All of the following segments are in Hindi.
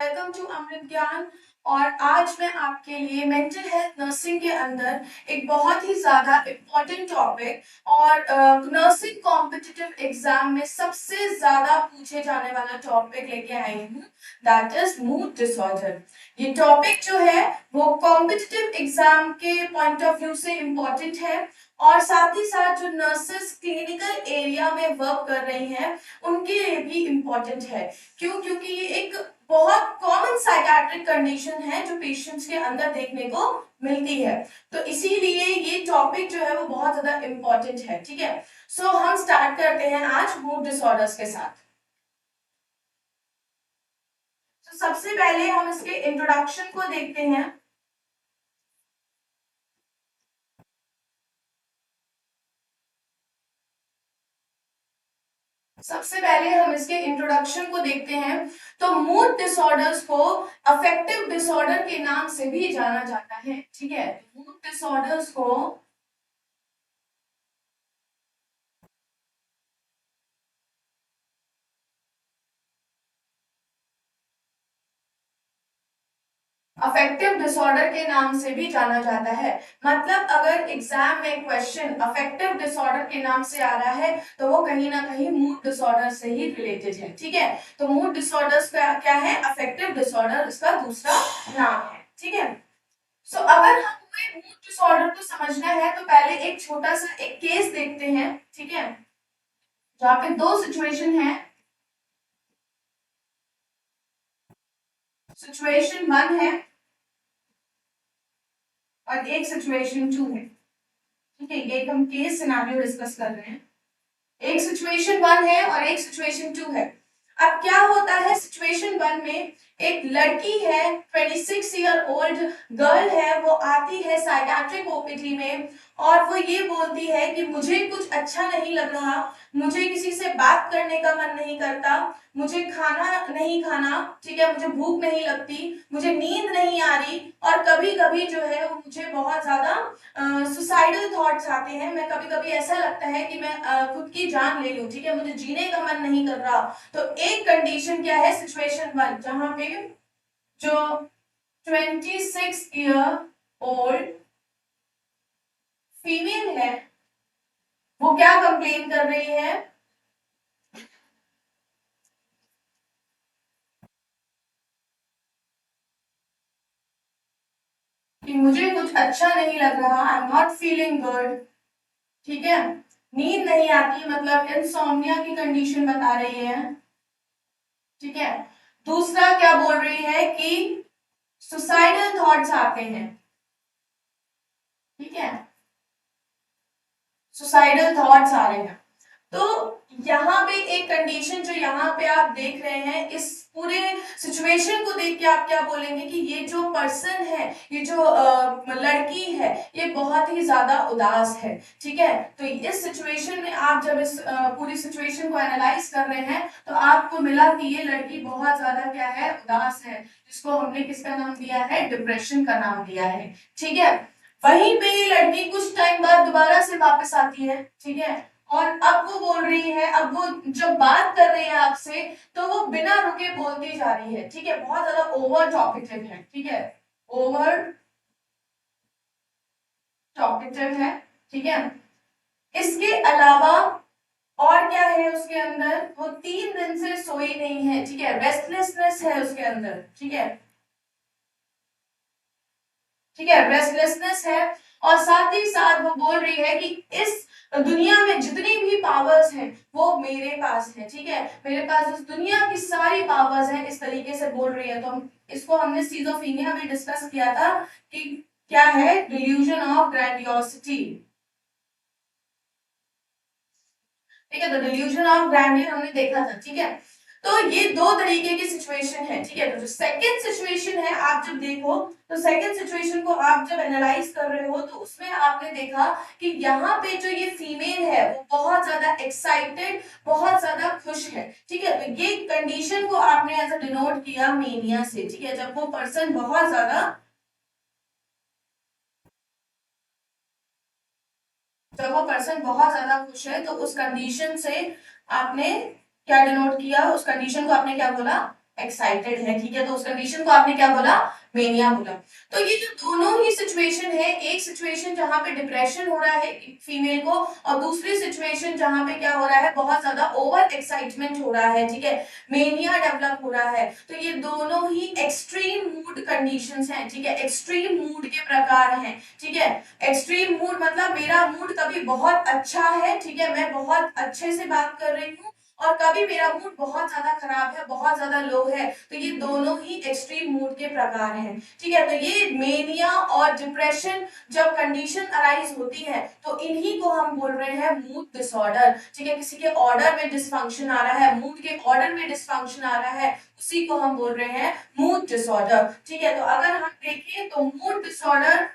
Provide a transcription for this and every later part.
वेलकम टू अमृत ज्ञान। और आज मैं आपके लिए मेंटल हेल्थ नर्सिंग के अंदर एक बहुत ही ज्यादा इम्पोर्टेंट टॉपिक और नर्सिंग कॉम्पिटिटिव एग्जाम में सबसे ज्यादा पूछे जाने वाला टॉपिक लेके आई हूँ, दैट इज मूड डिसऑर्डर। ये टॉपिक जो है वो कॉम्पिटिटिव एग्जाम के पॉइंट ऑफ व्यू से इम्पोर्टेंट है और साथ ही साथ जो नर्सेस क्लिनिकल एरिया में वर्क कर रही हैं उनके लिए भी इम्पोर्टेंट है। क्यों? क्योंकि ये एक बहुत कॉमन साइकाट्रिक कंडीशन है जो पेशेंट्स के अंदर देखने को मिलती है। तो इसीलिए ये टॉपिक जो है वो बहुत ज्यादा इम्पोर्टेंट है। ठीक है, सो हम स्टार्ट करते हैं आज मूड डिसऑर्डर्स के साथ। तो सबसे पहले हम इसके इंट्रोडक्शन को देखते हैं। सबसे पहले हम इसके इंट्रोडक्शन को देखते हैं। तो मूड डिसऑर्डर्स को अफेक्टिव डिसऑर्डर के नाम से भी जाना जाता है। ठीक है, मूड डिसऑर्डर्स को अफेक्टिव डिसऑर्डर के नाम से भी जाना जाता है। मतलब अगर एग्जाम में क्वेश्चन अफेक्टिव डिसऑर्डर के नाम से आ रहा है तो वो कहीं ना कहीं मूड डिसऑर्डर से ही रिलेटेड है। ठीक है, तो मूड डिसऑर्डर्स का क्या है? अफेक्टिव डिसऑर्डर इसका दूसरा नाम है। ठीक है, सो अगर हमें मूड डिसऑर्डर को समझना है तो पहले एक छोटा सा एक केस देखते हैं। ठीक है, जहाँ पे दो सिचुएशन है। सिचुएशन 1 है और एक सिचुएशन 2 है। ठीक है, ये हम केस सिनेरियो डिस्कस कर रहे हैं। एक सिचुएशन 1 है और एक सिचुएशन 2 है। अब क्या होता है सिचुएशन 1 में? एक लड़की है, 26 ईयर ओल्ड गर्ल है, वो आती है साइकियाट्रिक ओपीडी में और वो ये बोलती है कि मुझे कुछ अच्छा नहीं लग रहा, मुझे किसी से बात करने का मन नहीं करता, मुझे खाना नहीं खाना, ठीक है, मुझे भूख नहीं लगती, मुझे नींद नहीं आ रही और कभी कभी जो है वो मुझे बहुत ज्यादा सुसाइडल थॉट्स आते हैं। मैं कभी कभी ऐसा लगता है कि मैं खुद की जान ले लूं। ठीक है, मुझे जीने का मन नहीं कर रहा। तो एक कंडीशन क्या है सिचुएशन 1, जहां पे जो 26 ईयर ओल्ड फीमेल है वो क्या कंप्लेन कर रही है कि मुझे कुछ अच्छा नहीं लग रहा, I am not feeling good. ठीक है, नींद नहीं आती, मतलब इंसोम्निया की कंडीशन बता रही है। ठीक है, दूसरा क्या बोल रही है कि सुसाइडल थॉट्स आते हैं। ठीक है, सुसाइडल थॉट्स आ रहे हैं। तो यहाँ पे एक कंडीशन जो यहाँ पे आप देख रहे हैं, इस पूरे सिचुएशन को देख के आप क्या बोलेंगे कि ये जो पर्सन है, ये जो लड़की है, ये बहुत ही ज्यादा उदास है। ठीक है, तो इस सिचुएशन में आप जब इस पूरी सिचुएशन को एनालाइज कर रहे हैं तो आपको मिला कि ये लड़की बहुत ज्यादा क्या है? उदास है, जिसको हमने किसका नाम दिया है? डिप्रेशन का नाम दिया है। ठीक है, वहीं पे ये लड़की कुछ टाइम बाद दोबारा से वापस आती है। ठीक है, और अब वो बोल रही है, अब वो जब बात कर रही है आपसे तो वो बिना रुके बोलती जा रही है। ठीक है, बहुत ज्यादा ओवर टॉकेटिव है। ठीक है, ओवर टॉकेटिव है। ठीक है, इसके अलावा और क्या है उसके अंदर? वो 3 दिन से सोई नहीं है। ठीक है, रेस्टलेसनेस है उसके अंदर। ठीक है, ठीक है, रेस्टलेसनेस है। और साथ ही साथ वो बोल रही है कि इस दुनिया में जितनी भी पावर्स हैं वो मेरे पास है। ठीक है, मेरे पास इस दुनिया की सारी पावर्स हैं, इस तरीके से बोल रही है। तो हम इसको हमने स्किज़ोफ्रेनिया में डिस्कस किया था कि क्या है? Delusion of grandiosity. ठीक है, तो डिल्यूजन ऑफ ग्रैंडियर हमने देखा था। ठीक है, तो ये दो तरीके की सिचुएशन है। ठीक है, तो जो सेकंड सिचुएशन है आप जब देखो तो सेकंड सिचुएशन को आप जब एनालाइज कर रहे हो तो उसमें आपने देखा कि यहाँ पे जो ये फीमेल है वो बहुत ज्यादा एक्साइटेड, बहुत ज्यादा खुश है। ठीक है, तो ये कंडीशन को आपने ऐसा डिनोट किया मेनिया से। ठीक है, जब वो पर्सन बहुत ज्यादा जब वो पर्सन बहुत ज्यादा खुश है तो उस कंडीशन से आपने क्या डिनोट किया? उस कंडीशन को आपने क्या बोला? एक्साइटेड है, ठीक है, तो उस कंडीशन को आपने क्या बोला, मेनिया बोला। तो ये जो दोनों ही सिचुएशन है, एक सिचुएशन जहां पे डिप्रेशन हो रहा है फीमेल को, और दूसरी सिचुएशन जहां पे क्या हो रहा है, बहुत ज्यादा ओवर एक्साइटमेंट हो रहा है, ठीक है, मेनिया डेवलप हो रहा है, तो ये दोनों ही एक्सट्रीम मूड कंडीशंस हैं, ठीक है, एक्सट्रीम मूड के प्रकार हैं, ठीक है। एक्सट्रीम मूड मतलब मेरा मूड कभी बहुत अच्छा है, ठीक है, मैं बहुत अच्छे से बात कर रही हूँ, और कभी मेरा मूड बहुत ज्यादा खराब है, बहुत ज्यादा लो है, तो ये दोनों ही एक्सट्रीम मूड के प्रकार हैं, ठीक है। तो ये मेनिया और डिप्रेशन जब कंडीशन अराइज होती है तो इन्हीं को हम बोल रहे हैं मूड डिसऑर्डर, ठीक है, किसी के ऑर्डर में डिसफंक्शन आ रहा है, मूड के ऑर्डर में डिसफंक्शन आ रहा है, उसी को हम बोल रहे हैं मूड डिसऑर्डर, ठीक है। तो अगर हम देखें तो मूड डिसऑर्डर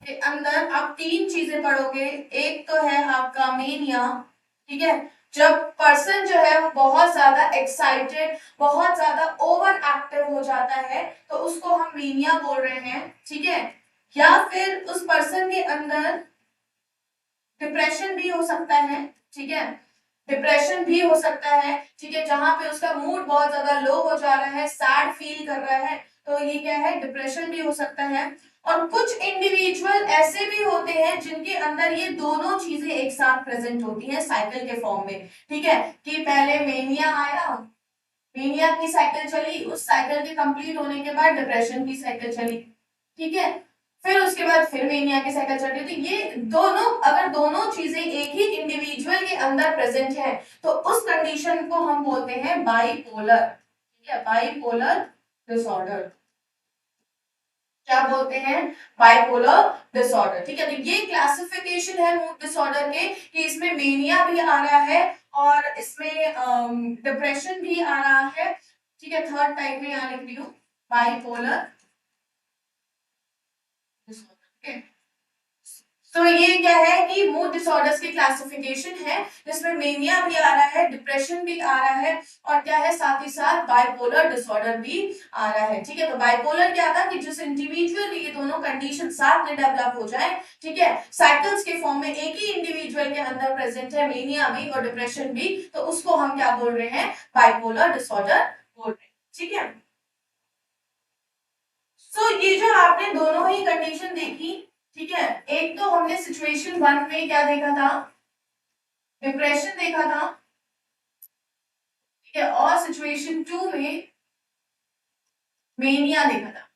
के अंदर आप तीन चीजें पढ़ोगे। एक तो है आपका मेनिया, ठीक है, जब पर्सन जो है वो बहुत ज्यादा एक्साइटेड, बहुत ज्यादा ओवर एक्टिव हो जाता है, तो उसको हम मेनिया बोल रहे हैं, ठीक है। या फिर उस पर्सन के अंदर डिप्रेशन भी हो सकता है, ठीक है, डिप्रेशन भी हो सकता है, ठीक है, जहां पे उसका मूड बहुत ज्यादा लो हो जा रहा है, सैड फील कर रहा है, तो ये क्या है, डिप्रेशन भी हो सकता है। और कुछ इंडिविजुअल ऐसे भी होते हैं जिनके अंदर ये दोनों चीजें एक साथ प्रेजेंट होती हैं साइकिल के फॉर्म में, ठीक है, कि पहले मेनिया आया, मेनिया की साइकिल चली, उस साइकिल के कंप्लीट होने के बाद डिप्रेशन की साइकिल चली, ठीक है, फिर उसके बाद फिर मेनिया की साइकिल चल रही, तो ये दोनों, अगर दोनों चीजें एक ही इंडिविजुअल के अंदर प्रेजेंट है तो उस कंडीशन को हम बोलते हैं बाइपोलर, ठीक है, बाइपोलर डिसऑर्डर, क्या बोलते हैं, बाइपोलर डिसऑर्डर, ठीक है। तो ये क्लासिफिकेशन है मूड डिसऑर्डर के, कि इसमें मेनिया भी आ रहा है और इसमें डिप्रेशन भी आ रहा है, ठीक है, थर्ड टाइप में यहाँ लिख रही हूँ, बाइपोलर डिसऑर्डर। तो ये क्या है कि मूड डिसऑर्डर्स की क्लासिफिकेशन है, जिसमें मेनिया भी आ रहा है, डिप्रेशन भी आ रहा है, और क्या है, साथ ही साथ बाइपोलर डिसऑर्डर भी आ रहा है, ठीक है। तो बाइपोलर क्या था कि जिस इंडिविजुअल में ये दोनों कंडीशन साथ में डेवलप हो जाए, ठीक है, साइकिल्स के फॉर्म में एक ही इंडिविजुअल के अंदर प्रेजेंट है मेनिया भी और डिप्रेशन भी, तो उसको हम क्या बोल रहे हैं, बाइपोलर डिसऑर्डर बोल रहे हैं, ठीक है। सो ये जो आपने दोनों ही कंडीशन देखी, ठीक है, एक तो हमने सिचुएशन वन में क्या देखा था, डिप्रेशन देखा था, ठीक है, और सिचुएशन टू में मेनिया देखा था,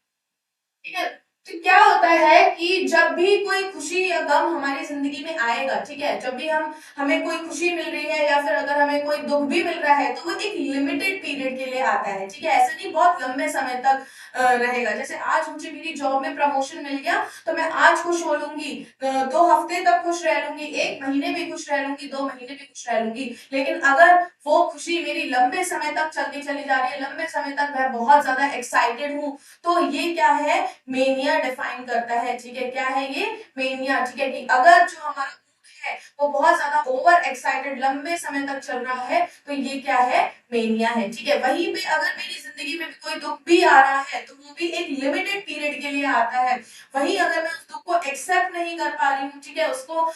ठीक है। तो क्या होता है कि जब भी कोई खुशी या गम हमारी जिंदगी में आएगा, ठीक है, जब भी हम, हमें कोई खुशी मिल रही है या फिर अगर हमें कोई दुख भी मिल रहा है, तो वो एक लिमिटेड पीरियड के लिए आता है, ठीक है, ऐसा नहीं बहुत लंबे समय तक रहेगा। जैसे आज मुझे मेरी जॉब में प्रमोशन मिल गया, तो मैं आज खुश हो लूंगी, 2 हफ्ते तक खुश रह लूंगी, 1 महीने भी खुश रह लूंगी, 2 महीने भी खुश रह लूंगी, लेकिन अगर वो खुशी मेरी लंबे समय तक चलती चली जा रही है, लंबे समय तक मैं बहुत ज्यादा एक्साइटेड हूँ, तो ये क्या है, मेनिया डिफाइन करता है, ठीक है, क्या है ये, मेनिया, ठीक है, कि अगर जो हमारा मूड है वो बहुत ज्यादा ओवर एक्साइटेड लंबे समय तक चल रहा है, तो ये क्या है, मेनिया है, ठीक है। वहीं पे अगर मेरी जिंदगी में भी कोई दुख भी आ रहा है तो वो भी एक लिमिटेड पीरियड के लिए आता है, वहीं अगर मैं उस दुख को एक्सेप्ट नहीं कर पा रही हूँ, ठीक है, उसको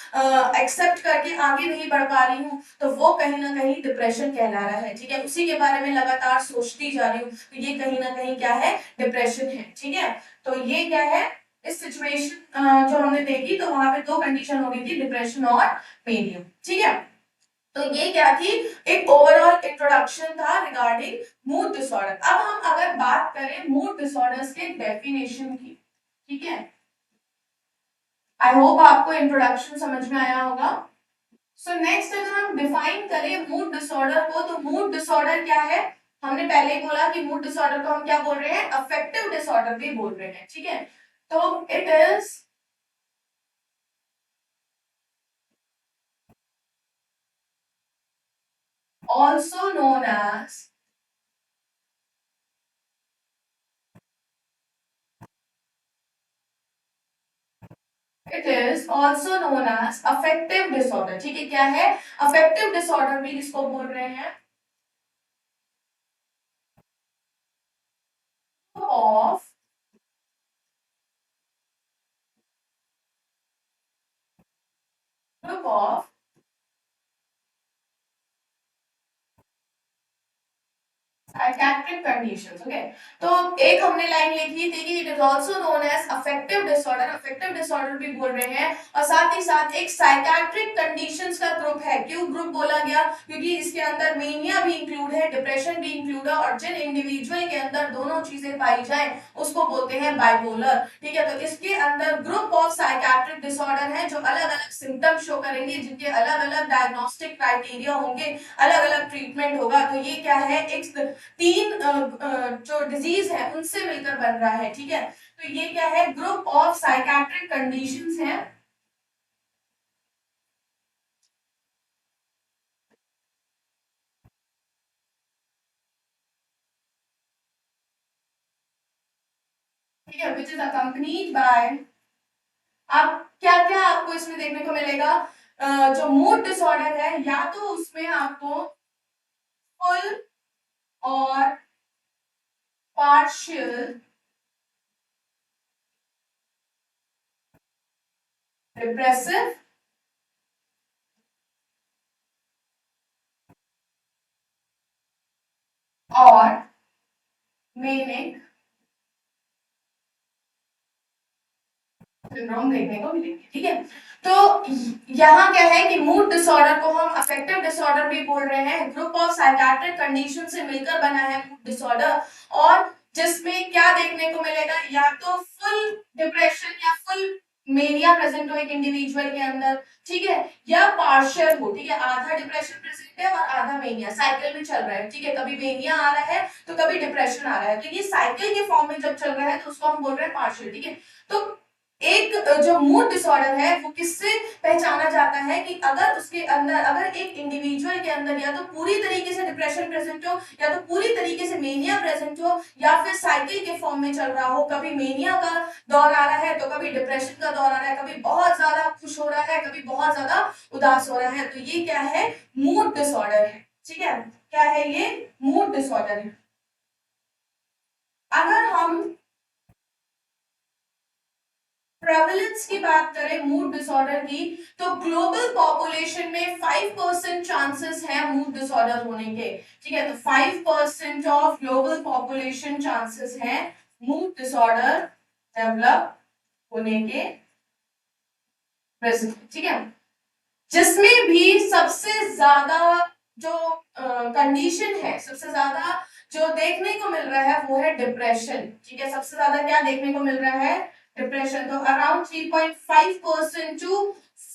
एक्सेप्ट करके आगे नहीं बढ़ पा रही हूँ, तो वो कहीं ना कहीं डिप्रेशन कहला रहा है, ठीक है, उसी के बारे में लगातार सोचती जा रही हूँ, तो ये कहीं ना कहीं क्या है, डिप्रेशन है, ठीक है। तो ये क्या है, इस सिचुएशन जो हमने देखी तो वहां पे दो कंडीशन हो गई थी, डिप्रेशन और मेनिया, ठीक है। तो ये क्या थी, एक ओवरऑल इंट्रोडक्शन था रिगार्डिंग मूड डिसऑर्डर। अब हम अगर बात करें मूड डिसऑर्डर्स के डेफिनेशन की, ठीक है, आई होप आपको इंट्रोडक्शन समझ में आया होगा। सो नेक्स्ट अगर हम डिफाइन करें मूड डिसऑर्डर को, तो मूड डिसऑर्डर क्या है, हमने पहले ही बोला कि मूड डिसऑर्डर को हम क्या बोल रहे हैं, अफेक्टिव डिसऑर्डर भी बोल रहे हैं, ठीक है। तो it is also known as, it is also known as affective disorder, ठीक है, क्या है, affective disorder भी इसको बोल रहे हैं, of group of psychiatric conditions. Okay, तो एक हमने लाइन लिखी थी कि it is also known as affective disorder, affective disorder भी बोल रहे हैं, और साथ ही साथ एक साइकियाट्रिक कंडीशंस का ग्रुप है। क्यों ग्रुप बोला गया? क्योंकि इसके अंदर मेनिया भी इंक्लूड है, डिप्रेशन भी इंक्लूड है, और जिन इंडिविजुअल के अंदर दोनों चीजें पाई जाए उसको बोलते हैं बाइपोलर। ठीक है, तो इसके अंदर ग्रुप ऑफ साइकियाट्रिक डिसऑर्डर है जो अलग अलग सिम्टम्स शो करेंगे, जिनके अलग अलग डायग्नोस्टिक क्राइटेरिया होंगे, अलग अलग ट्रीटमेंट होगा। तो ये क्या है, एक तीन जो डिजीज है उनसे मिलकर बन रहा है। ठीक है, तो ये क्या है, ग्रुप ऑफ साइकियाट्रिक कंडीशंस है। ठीक है, विच इज अकम्पनीड बाय, अब क्या क्या आपको इसमें देखने को मिलेगा, जो मूड डिसऑर्डर है या तो उसमें आपको फुल और पार्शियल डिप्रेसिव और मेनिक सिंड्रोम देखने को मिलेंगे। ठीक है, तो यहाँ क्या है कि मूड डिसऑर्डर को हम अफेक्टिव डिसऑर्डर भी बोल रहे हैं, ग्रुप ऑफ साइकियाट्रिक कंडीशन से मिलकर बना है मूड डिसऑर्डर, और जिसमें क्या देखने को मिलेगा, या तो फुल डिप्रेशन या फुल मेनिया प्रेजेंट हो एक इंडिविजुअल के अंदर, ठीक है, या पार्शियल हो। ठीक है, आधा डिप्रेशन प्रेजेंट है और आधा मेनिया, साइकिल में चल रहा है। ठीक है, कभी मेनिया आ रहा है तो कभी डिप्रेशन आ रहा है, तो ये साइकिल के फॉर्म में जब चल रहा है तो उसको हम बोल रहे हैं पार्शियल। ठीक है, तो एक जो मूड डिसऑर्डर है वो किससे पहचाना जाता है कि अगर उसके अंदर, अगर एक इंडिविजुअल के अंदर या तो पूरी तरीके से डिप्रेशन प्रेजेंट हो, या तो पूरी तरीके से मेनिया प्रेजेंट हो, या फिर साइकिल के फॉर्म में चल रहा हो, कभी मेनिया का दौर आ रहा है तो कभी डिप्रेशन का दौर आ रहा है, कभी बहुत ज्यादा खुश हो रहा है, कभी बहुत ज्यादा उदास हो रहा है, तो ये क्या है, मूड डिसऑर्डर है। ठीक है, क्या है ये, मूड डिसऑर्डर है। अगर हम प्रेवलेंस की बात करें मूड डिसऑर्डर की, तो ग्लोबल पॉपुलेशन में 5% चांसेस है मूड डिसऑर्डर होने के। ठीक है, तो 5% ऑफ ग्लोबल पॉपुलेशन चांसेस है मूड डिसऑर्डर डेवलप होने के प्रेजेंट। ठीक है, जिसमें भी सबसे ज्यादा जो कंडीशन है, सबसे ज्यादा जो देखने को मिल रहा है वो है डिप्रेशन। ठीक है, सबसे ज्यादा क्या देखने को मिल रहा है, डिप्रेशन। तो अराउंड 3.5% टू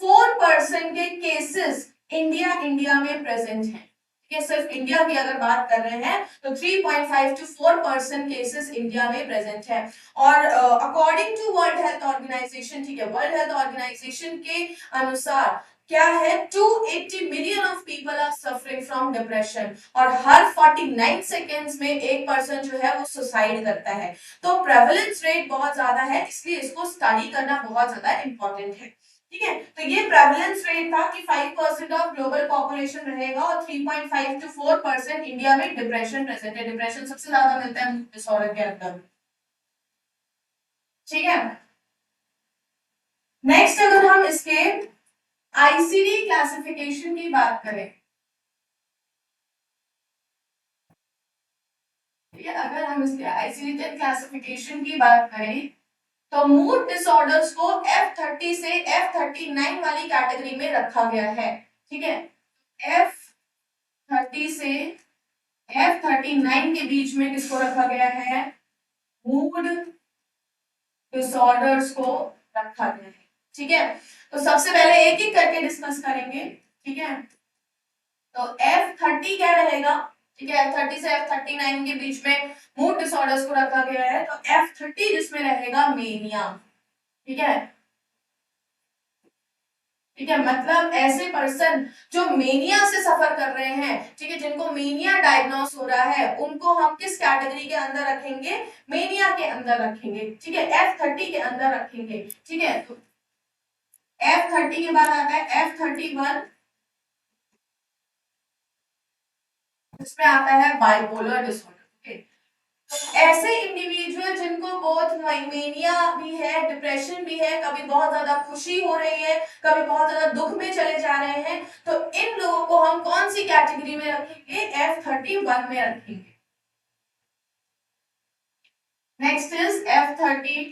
4% के केसेस इंडिया में प्रेजेंट हैं। ठीक है, सिर्फ इंडिया की अगर बात कर रहे हैं तो 3.5 टू 4% केसेस इंडिया में प्रेजेंट है। और according to World Health Organization, ठीक है, वर्ल्ड हेल्थ ऑर्गेनाइजेशन के अनुसार क्या है, 280 million of people are suffering from depression, और हर 49 सेकेंड्स में एक पर्सन जो है वो सुसाइड करता है। तो प्रेवलेंस रेट बहुत ज्यादा है, इसलिए इसको स्टडी करना बहुत ज्यादा इंपॉर्टेंट है। ठीक है, तो ये प्रेवलेंस रेट था कि 5% ऑफ ग्लोबल पॉपुलेशन रहेगा और 3.5 टू 4% इंडिया में डिप्रेशन प्रेजेंट है। डिप्रेशन सबसे ज्यादा मिलता है डिसऑर्डर के अंदर। ठीक है, नेक्स्ट अगर हम इसके आईसीडी क्लासिफिकेशन की बात करें, ठीक है, अगर हम इसके आईसीडी क्लासिफिकेशन की बात करें तो मूड डिसऑर्डर्स को F30 से F39 वाली कैटेगरी में रखा गया है। ठीक है, F30 से F39 के बीच में किसको रखा गया है, मूड डिसऑर्डर्स को रखा गया है। ठीक है, तो सबसे पहले एक एक करके डिस्कस करेंगे। ठीक है, तो F30 क्या रहेगा, ठीक है, F30 से F39 के बीच में मूड डिसऑर्डर्स को रखा गया है, तो F30 जिसमें रहेगा मेनिया। ठीक है, ठीक है, मतलब ऐसे पर्सन जो मेनिया से सफर कर रहे हैं, ठीक है, जिनको मेनिया डायग्नोस हो रहा है, उनको हम किस कैटेगरी के अंदर रखेंगे, मेनिया के अंदर रखेंगे। ठीक है, F30 के अंदर रखेंगे। ठीक है, तो F30 के बाद आता है F31, इसमें आता है बाइपोलर डिसऑर्डर। ऐसे इंडिविजुअल जिनको बहुत मेनिया भी है, डिप्रेशन भी है, कभी बहुत ज्यादा खुशी हो रही है, कभी बहुत ज्यादा दुख में चले जा रहे हैं, तो इन लोगों को हम कौन सी कैटेगरी में रखेंगे, F31 में रखेंगे। Next is F30।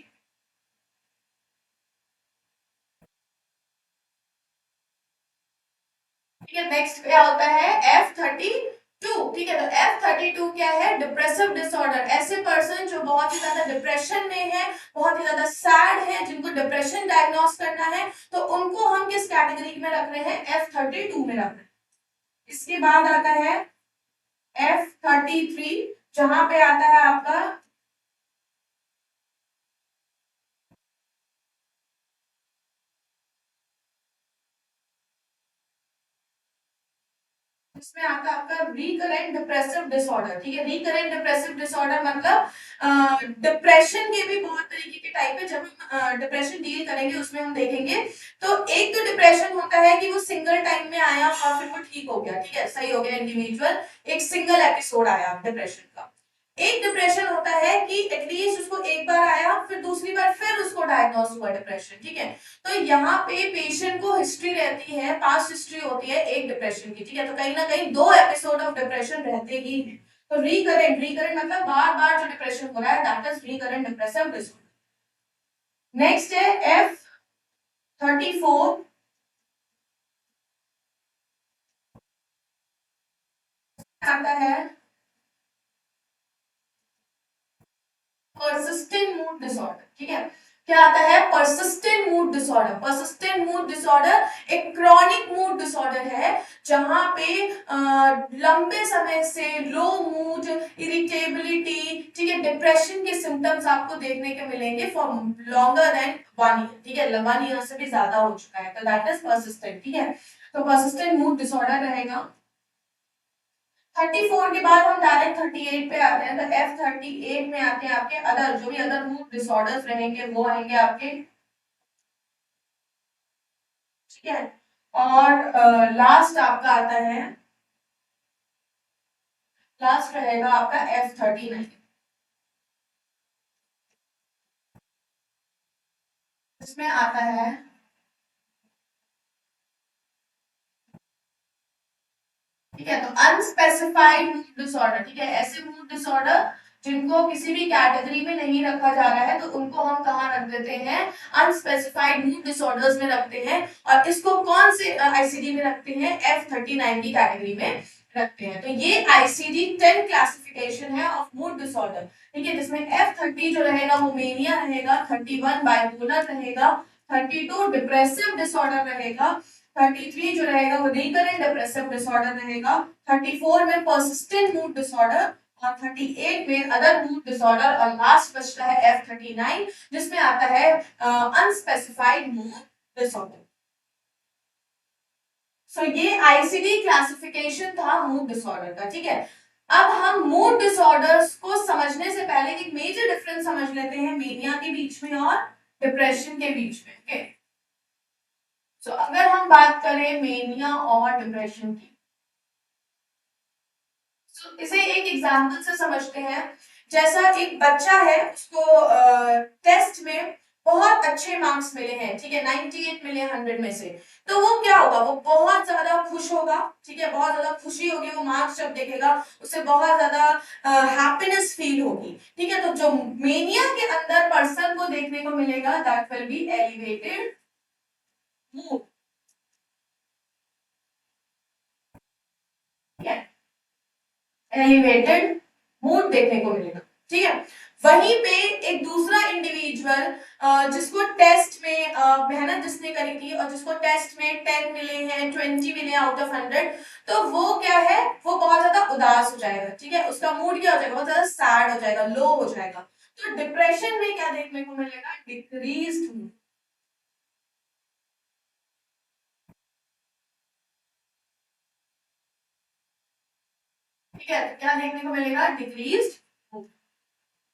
ठीक है, नेक्स्ट क्या होता है F32। ठीक है, तो F32 क्या है? Depressive disorder. ऐसे पर्सन जो बहुत ही ज्यादा डिप्रेशन में है, बहुत ही ज्यादा सैड है, जिनको डिप्रेशन डायग्नोस करना है, तो उनको हम किस कैटेगरी में रख रहे हैं? F32 में रख रहे हैं। इसके बाद आता है F33, जहां पे आता है आपका इसमें आता है आपका रिकरेंट डिप्रेसिव डिसऑर्डर। ठीक है, रिकरेंट डिप्रेसिव डिसऑर्डर मतलब डिप्रेशन के भी बहुत तरीके के टाइप है। जब हम डिप्रेशन डील करेंगे उसमें हम देखेंगे। तो एक तो डिप्रेशन होता है कि वो सिंगल टाइम में आया और फिर वो ठीक हो गया, ठीक है, सही हो गया इंडिविजुअल, एक सिंगल एपिसोड आया डिप्रेशन का। एक डिप्रेशन होता है कि एटलीस्ट उसको एक बार आया, फिर दूसरी बार फिर उसको डायग्नोस हुआ डिप्रेशन। ठीक है, तो यहाँ पे पेशेंट को हिस्ट्री रहती है, पास्ट हिस्ट्री होती है एक डिप्रेशन की। ठीक है, तो कहीं ना कहीं 2 एपिसोड ऑफ डिप्रेशन रहते ही हैं। तो रिकरेंट, रिकरेंट मतलब बार बार जो डिप्रेशन हो रहा है, that is recurrent depressive disorder. Next है F34। आता है परसिस्टेंट मूड डिसऑर्डर। ठीक है, क्या आता है? Persistent mood disorder. Persistent mood disorder एक क्रॉनिक मूड डिसऑर्डर है, जहां पे लंबे समय से लो मूड, इरिटेबिलिटी, ठीक है, डिप्रेशन के सिम्टम्स आपको देखने के मिलेंगे फॉर लॉन्गर देन 1 ईयर। ठीक है, 1 ईयर से भी ज्यादा हो चुका है, तो दैट इज परसिस्टेंट। ठीक है, तो परसिस्टेंट मूड डिसऑर्डर रहेगा। 34 के बाद हम डायरेक्ट 38 पे आते हैं। तो F38 में आते हैं आपके अदर, जो भी अदर मूड डिसऑर्डर्स रहेंगे वो आएंगे आपके। ठीक है, और लास्ट आपका आता है, लास्ट रहेगा आपका F39। इसमें आता है, ठीक है, तो अनस्पेसिफाइड मूड डिसऑर्डर। ठीक है, ऐसे मूड डिसऑर्डर जिनको किसी भी कैटेगरी में नहीं रखा जा रहा है, तो उनको हम कहाँ रख देते हैं? अनस्पेसिफाइड मूड डिसऑर्डर्स में रखते हैं। और इसको कौन से आईसीडी में रखते हैं? F39 की कैटेगरी में रखते हैं। तो ये ICD-10 क्लासिफिकेशन है ऑफ मूड डिसऑर्डर। ठीक है, जिसमें F30 जो रहेगा वो मेनिया रहेगा, 31 बाइपोलर रहेगा, 32 डिप्रेसिव डिसऑर्डर रहेगा, 33 जो रहेगा वो रिकरेंट डिप्रेसिव डिसऑर्डर रहेगा, 34 में परसिस्टेंट मूड डिसऑर्डर, और 38 में अदर मूड डिसऑर्डर, और लास्ट बचता है F39, जिसमें आता है अनस्पेसिफाइड मूड डिसऑर्डर। सो ये आईसीडी क्लासिफिकेशन था मूड डिसऑर्डर का। ठीक है, अब हम मूड डिसऑर्डर्स को समझने से पहले एक मेजर डिफरेंस समझ लेते हैं मेनिया के बीच में और डिप्रेशन के बीच में। ओके, सो अगर हम बात करें मेनिया और डिप्रेशन की, इसे एक एग्जांपल से समझते हैं। जैसा एक बच्चा है, उसको टेस्ट में बहुत अच्छे मार्क्स मिले हैं, ठीक है, 98 मिले 100 में से, तो वो क्या होगा? वो बहुत ज्यादा खुश होगा। ठीक है, बहुत ज्यादा खुशी होगी, वो मार्क्स जब देखेगा उसे बहुत ज्यादा हैप्पीनेस फील होगी। ठीक है, तो जो मेनिया के अंदर पर्सन को देखने को मिलेगा, that will B elevated mood. ठीक है, एलिवेटेड मूड देखने को मिलेगा। ठीक है, वहीं पे एक दूसरा इंडिविजुअल जिसको टेस्ट में मेहनत जिसने करी थी और जिसको टेस्ट में 10 मिले हैं, 20 मिले आउट ऑफ 100, तो वो क्या है? वो बहुत ज्यादा उदास हो जाएगा। ठीक है, उसका मूड क्या हो जाएगा? बहुत ज्यादा सैड हो जाएगा, लो हो जाएगा। तो डिप्रेशन में क्या देखने को मिलेगा? Decreased mood. ठीक है, तो क्या देखने को मिलेगा? Decreased mood.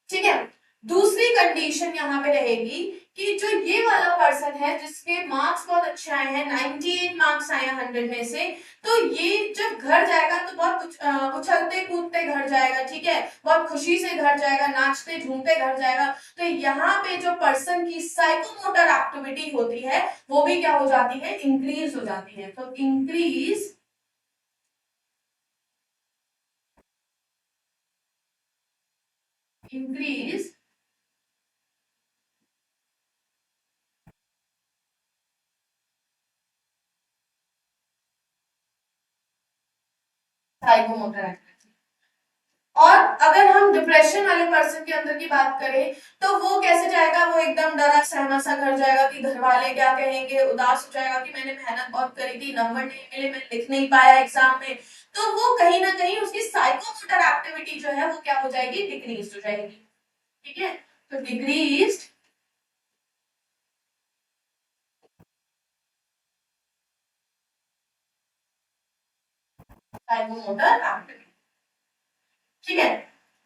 ठीक है, दूसरी कंडीशन यहाँ पे रहेगी कि जो ये वाला पर्सन है जिसके मार्क्स बहुत अच्छे आए हैं, 98 मार्क्स आए हैं 100 में से, तो ये जब घर जाएगा तो बहुत उछलते कूदते घर जाएगा। ठीक है, बहुत खुशी से घर जाएगा, नाचते झूमते घर जाएगा। तो यहाँ पे जो पर्सन की साइकोमोटर एक्टिविटी होती है वो भी क्या हो जाती है? इंक्रीज हो जाती है। तो इंक्रीज साइकोमोटर एक्टिविटी। और अगर हम डिप्रेशन वाले पर्सन के अंदर की बात करें तो वो कैसे जाएगा, वो एकदम डरा सहमा सा घर जाएगा कि घर वाले क्या कहेंगे, उदास हो जाएगा कि मैंने मेहनत बहुत करी थी, नंबर नहीं मिले, मैं लिख नहीं पाया एग्जाम में। तो वो कहीं ना कहीं उसकी साइकोमोटर एक्टिविटी जो है वो क्या हो जाएगी, डिक्रीज हो जाएगी। ठीक है, तो डिक्रीज साइकोमोटर एक्टिविटी। ठीक है,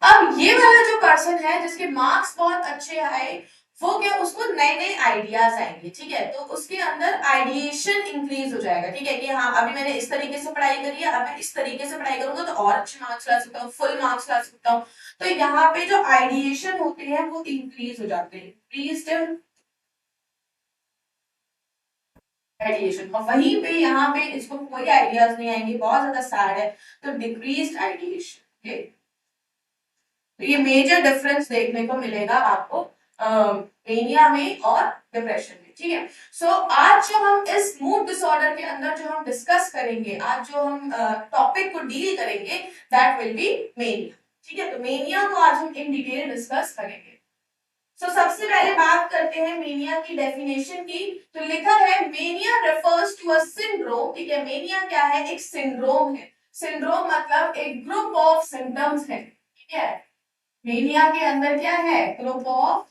अब ये वाला जो पर्सन है जिसके मार्क्स बहुत अच्छे आए, वो क्या, उसको नए नए आइडियाज आएंगे। ठीक है, तो उसके अंदर आइडिएशन इंक्रीज हो जाएगा। ठीक है, कि हाँ अभी मैंने इस तरीके से पढ़ाई करी है, अब मैं इस तरीके से पढ़ाई करूंगा तो और अच्छे मार्क्स ला सकता हूँ, फुल मार्क्स ला सकता हूँ। तो यहाँ पे जो आइडिएशन होते हैं वो इंक्रीज हो जाते हैं, इंक्रीज्ड आइडिएशन। और वहीं पे यहाँ पे इसको कोई आइडियाज नहीं आएंगे, बहुत ज्यादा सैड है, तो डिक्रीज्ड आइडिएशन। तो ये मेजर डिफरेंस देखने को मिलेगा आपको मेनिया में और डिप्रेशन में। ठीक है, सो आज जो हम इस मूड डिसऑर्डर के अंदर जो हम डिस्कस करेंगे, आज जो हम टॉपिक को डील करेंगे, दैट विल बी मेनिया। ठीक है, तो मेनिया को आज हम इन डिटेल डिस्कस करेंगे। सबसे पहले बात करते हैं मेनिया की डेफिनेशन की। तो लिखा है mania refers to a syndrome. ठीक है, मेनिया क्या है, एक सिंड्रोम है। सिंड्रोम मतलब एक ग्रुप ऑफ सिम्टम्स है। ठीक है, मेनिया के अंदर क्या है, ग्रुप ऑफ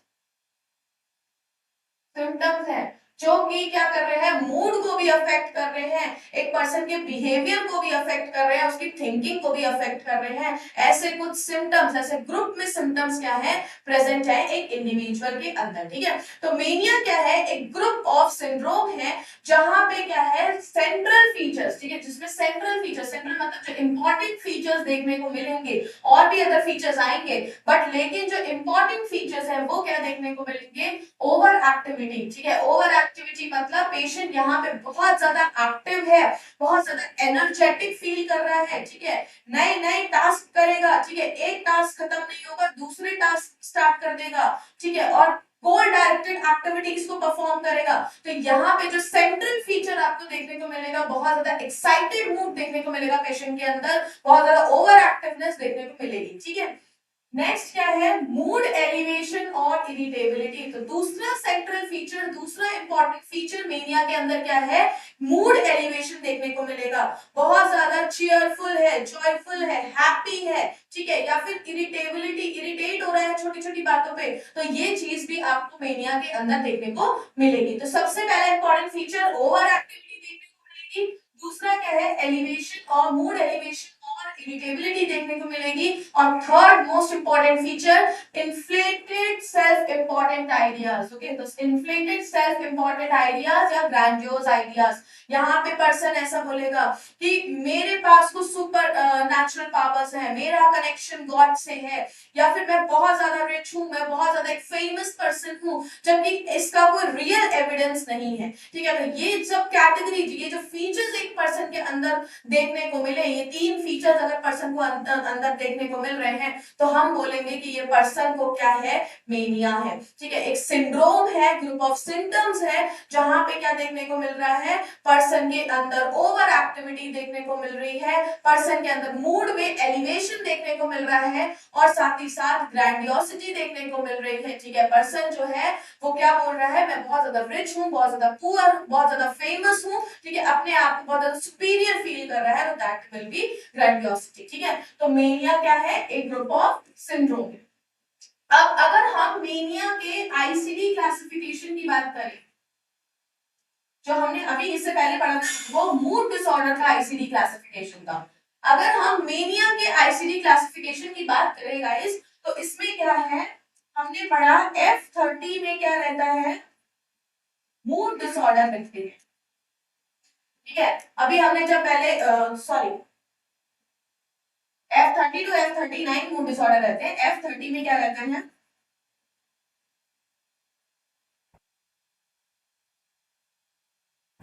सिम्टम्स है जो कि क्या कर रहे हैं, मूड को भी अफेक्ट कर रहे हैं, एक पर्सन के बिहेवियर को भी अफेक्ट कर रहे हैं, उसकी थिंकिंग को भी अफेक्ट कर रहे हैं। ऐसे कुछ सिम्टम्स, ऐसे ग्रुप में सिम्टम्स क्या है, प्रेजेंट है एक इंडिविजुअल के अंदर। ठीक है, तो मेनिया क्या है, एक ग्रुप ऑफ सिंड्रोम है जहां पे क्या है, सेंट्रल फीचर्स। ठीक है, जिसमें सेंट्रल फीचर्स, सेंट्रल मतलब जो इंपॉर्टेंट फीचर्स देखने को मिलेंगे, और भी अदर फीचर्स आएंगे, बट लेकिन जो इंपॉर्टेंट फीचर्स है वो क्या देखने को मिलेंगे, ओवर एक्टिविटी। ठीक है, ओवर एक्टिविटी मतलब पेशेंट यहाँ पे बहुत ज्यादा एक्टिव है, बहुत ज्यादा एनर्जेटिक फील कर रहा है। ठीक है, नए नए टास्क करेगा। ठीक है, एक टास्क खत्म नहीं होगा, दूसरे टास्क स्टार्ट कर देगा। ठीक है, और गोल डायरेक्टेड एक्टिविटीज को परफॉर्म करेगा। तो यहाँ पे जो सेंट्रल फीचर आपको देखने को मिलेगा, बहुत ज्यादा एक्साइटेड मूड देखने को मिलेगा पेशेंट के अंदर, बहुत ज्यादा ओवर एक्टिवनेस देखने को मिलेगी। ठीक है, नेक्स्ट क्या है, मूड एलिवेशन और इरिटेबिलिटी। तो दूसरा सेंट्रल फीचर, दूसरा इंपॉर्टेंट फीचर मेनिया के अंदर क्या है, मूड एलिवेशन देखने को मिलेगा। बहुत ज्यादा चीयरफुल है, जॉयफुल है, हैप्पी है। ठीक है, या फिर इरिटेबिलिटी, इरिटेट हो रहा है छोटी छोटी बातों पे, तो ये चीज भी आपको मेनिया के अंदर देखने को मिलेगी। तो सबसे पहला इंपॉर्टेंट फीचर ओवर एक्टिविटी देखने को मिलेगी, दूसरा क्या है, एलिवेशन और मूड एलिवेशन और इरिटेबिलिटी देखने को मिलेगी, और third most important feature inflated self important ideas. Okay, तो इन्फ्लेटेड सेल्फ इंपॉर्टेंट आइडियाज या ग्रैंडियोज आइडियाज। यहाँ पे पर्सन ऐसा बोलेगा कि मेरे पास कुछ सुपर नेचुरल पावर्स है, मेरा कनेक्शन गॉड से है, या फिर मैं बहुत ज्यादा रिच हूँ, मैं बहुत ज्यादा एक फेमस पर्सन हूँ, जबकि इसका कोई रियल एविडेंस नहीं है। ठीक है, तो ये सब कैटेगरी, ये जो फीचर्स एक पर्सन के अंदर देखने को मिले, ये तीन फीचर्स अगर पर्सन को अंदर देखने को मिल रहे हैं, तो हम बोलेंगे कि ये पर्सन को क्या है, मेनिया है। ठीक है, एक सिंड्रोम है, ग्रुप ऑफ सिम्टम्स है, जहां पे क्या देखने को मिल रहा है, पर्सन के अंदर ओवर एक्टिविटी देखने को मिल रही है, पर्सन के अंदर मूड में एलिवेशन देखने को मिल रहा है, और साथ ही साथ ग्रैंडियोसिटी देखने को मिल रही है। ठीक है, पर्सन जो है वो क्या बोल रहा है, मैं बहुत ज्यादा रिच हूँ, बहुत ज्यादा पुअर, बहुत ज्यादा फेमस हूँ। ठीक है, अपने आप को बहुत ज्यादा सुपीरियर फील कर रहा है, तो दैट विल बी ग्रैंडियोसिटी। ठीक है, तो मेनिया क्या है, एक ग्रुप ऑफ सिंड्रोम है। अब अगर हम मेनिया के आईसीडी क्लासिफिकेशन की बात करें, जो हमने अभी इससे पहले पढ़ा था, वो मूड डिसऑर्डर का आईसीडी क्लासिफिकेशन था। अगर हम मेनिया के आईसीडी क्लासिफिकेशन की बात करें गाइस, तो इसमें क्या है, हमने पढ़ा F30 में क्या रहता है, मूड डिसऑर्डर लिखते हैं। ठीक है, अभी हमने जब पहले sorry F30 to F39 mood disorder रहते हैं, F30 में क्या रहता है,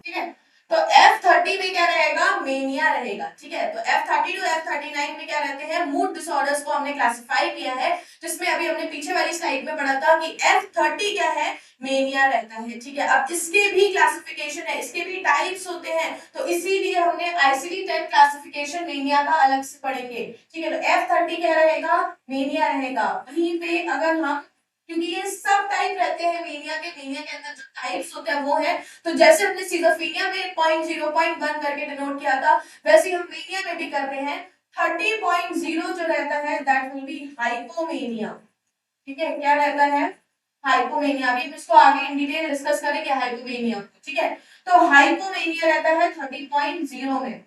ठीक है, तो F30 में क्या रहेगा, मेनिया रहेगा। रहेगा, ठीक है। तो F32 F39 में क्या रहते हैं, मूड डिसऑर्डर्स को हमने क्लासिफाई किया है, जिसमें अभी हमने पीछे वाली स्लाइड में पढ़ा था कि F30 क्या है, मेनिया रहता है, ठीक है। अब इसके भी क्लासिफिकेशन है, इसके भी टाइप्स होते हैं, तो इसीलिए हमने ICD-10 क्लासिफिकेशन मेनिया का अलग से पढ़ेंगे, ठीक है। तो F30 क्या रहेगा, मेनिया रहेगा। वहीं पे अगर हम, क्योंकि ये सब टाइप रहते हैं मेनिया के अंदर जो टाइप्स होते हैं वो है, तो जैसे हमने सिजोफ्रेनिया में 0.1 करके डिनोट किया था, वैसे हम मेनिया में भी कर रहे हैं। 30.0 जो रहता है दैट विल बी हाइपोमेनिया, ठीक है। क्या रहता है, हाइपोमेनिया। अभी हम इसको आगे इन डिटेल डिस्कस करेंगे हाइपोमेनिया, ठीक है। तो हाइपोमेनिया रहता है 30.0 में।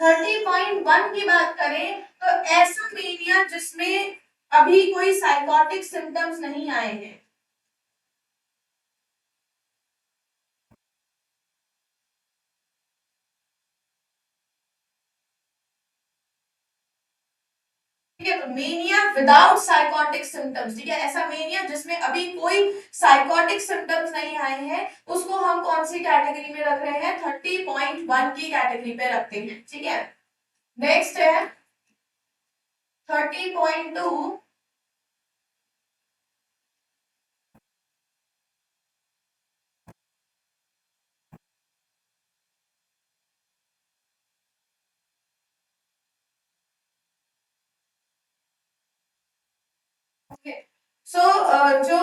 30.1 की बात करें तो ऐसा मेनिया जिसमें अभी कोई साइकोटिक सिम्टम्स नहीं आए हैं, ठीक है। तो मेनिया विदाउट साइकोटिक सिम्टम्स, ठीक है, ऐसा मेनिया जिसमें अभी कोई साइकोटिक सिम्टम्स नहीं आए हैं, उसको हम कौन सी कैटेगरी में रख रहे हैं, 30.1 की कैटेगरी पे रखते हैं, ठीक है। नेक्स्ट है 30.2। सो जो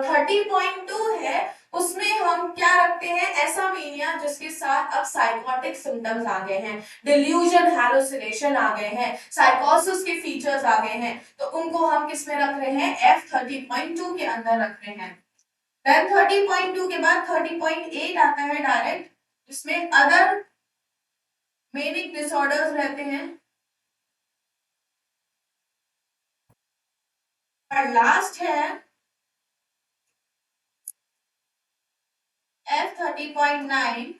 30.2 है उसमें हम क्या रखते हैं, ऐसा मेनिया जिसके साथ अब साइकोटिक सिम्टम्स आ गए हैं, डिल्यूजन हैलुसिनेशन आ गए हैं, साइकोसिस के फीचर्स आ गए हैं, तो उनको हम किस में रख रहे हैं, F30.2 के अंदर रख रहे हैं। देन 30.2 के बाद 30.8 आता है डायरेक्ट, जिसमें अदर मेनिक डिसऑर्डर्स रहते हैं, और लास्ट है F30.9।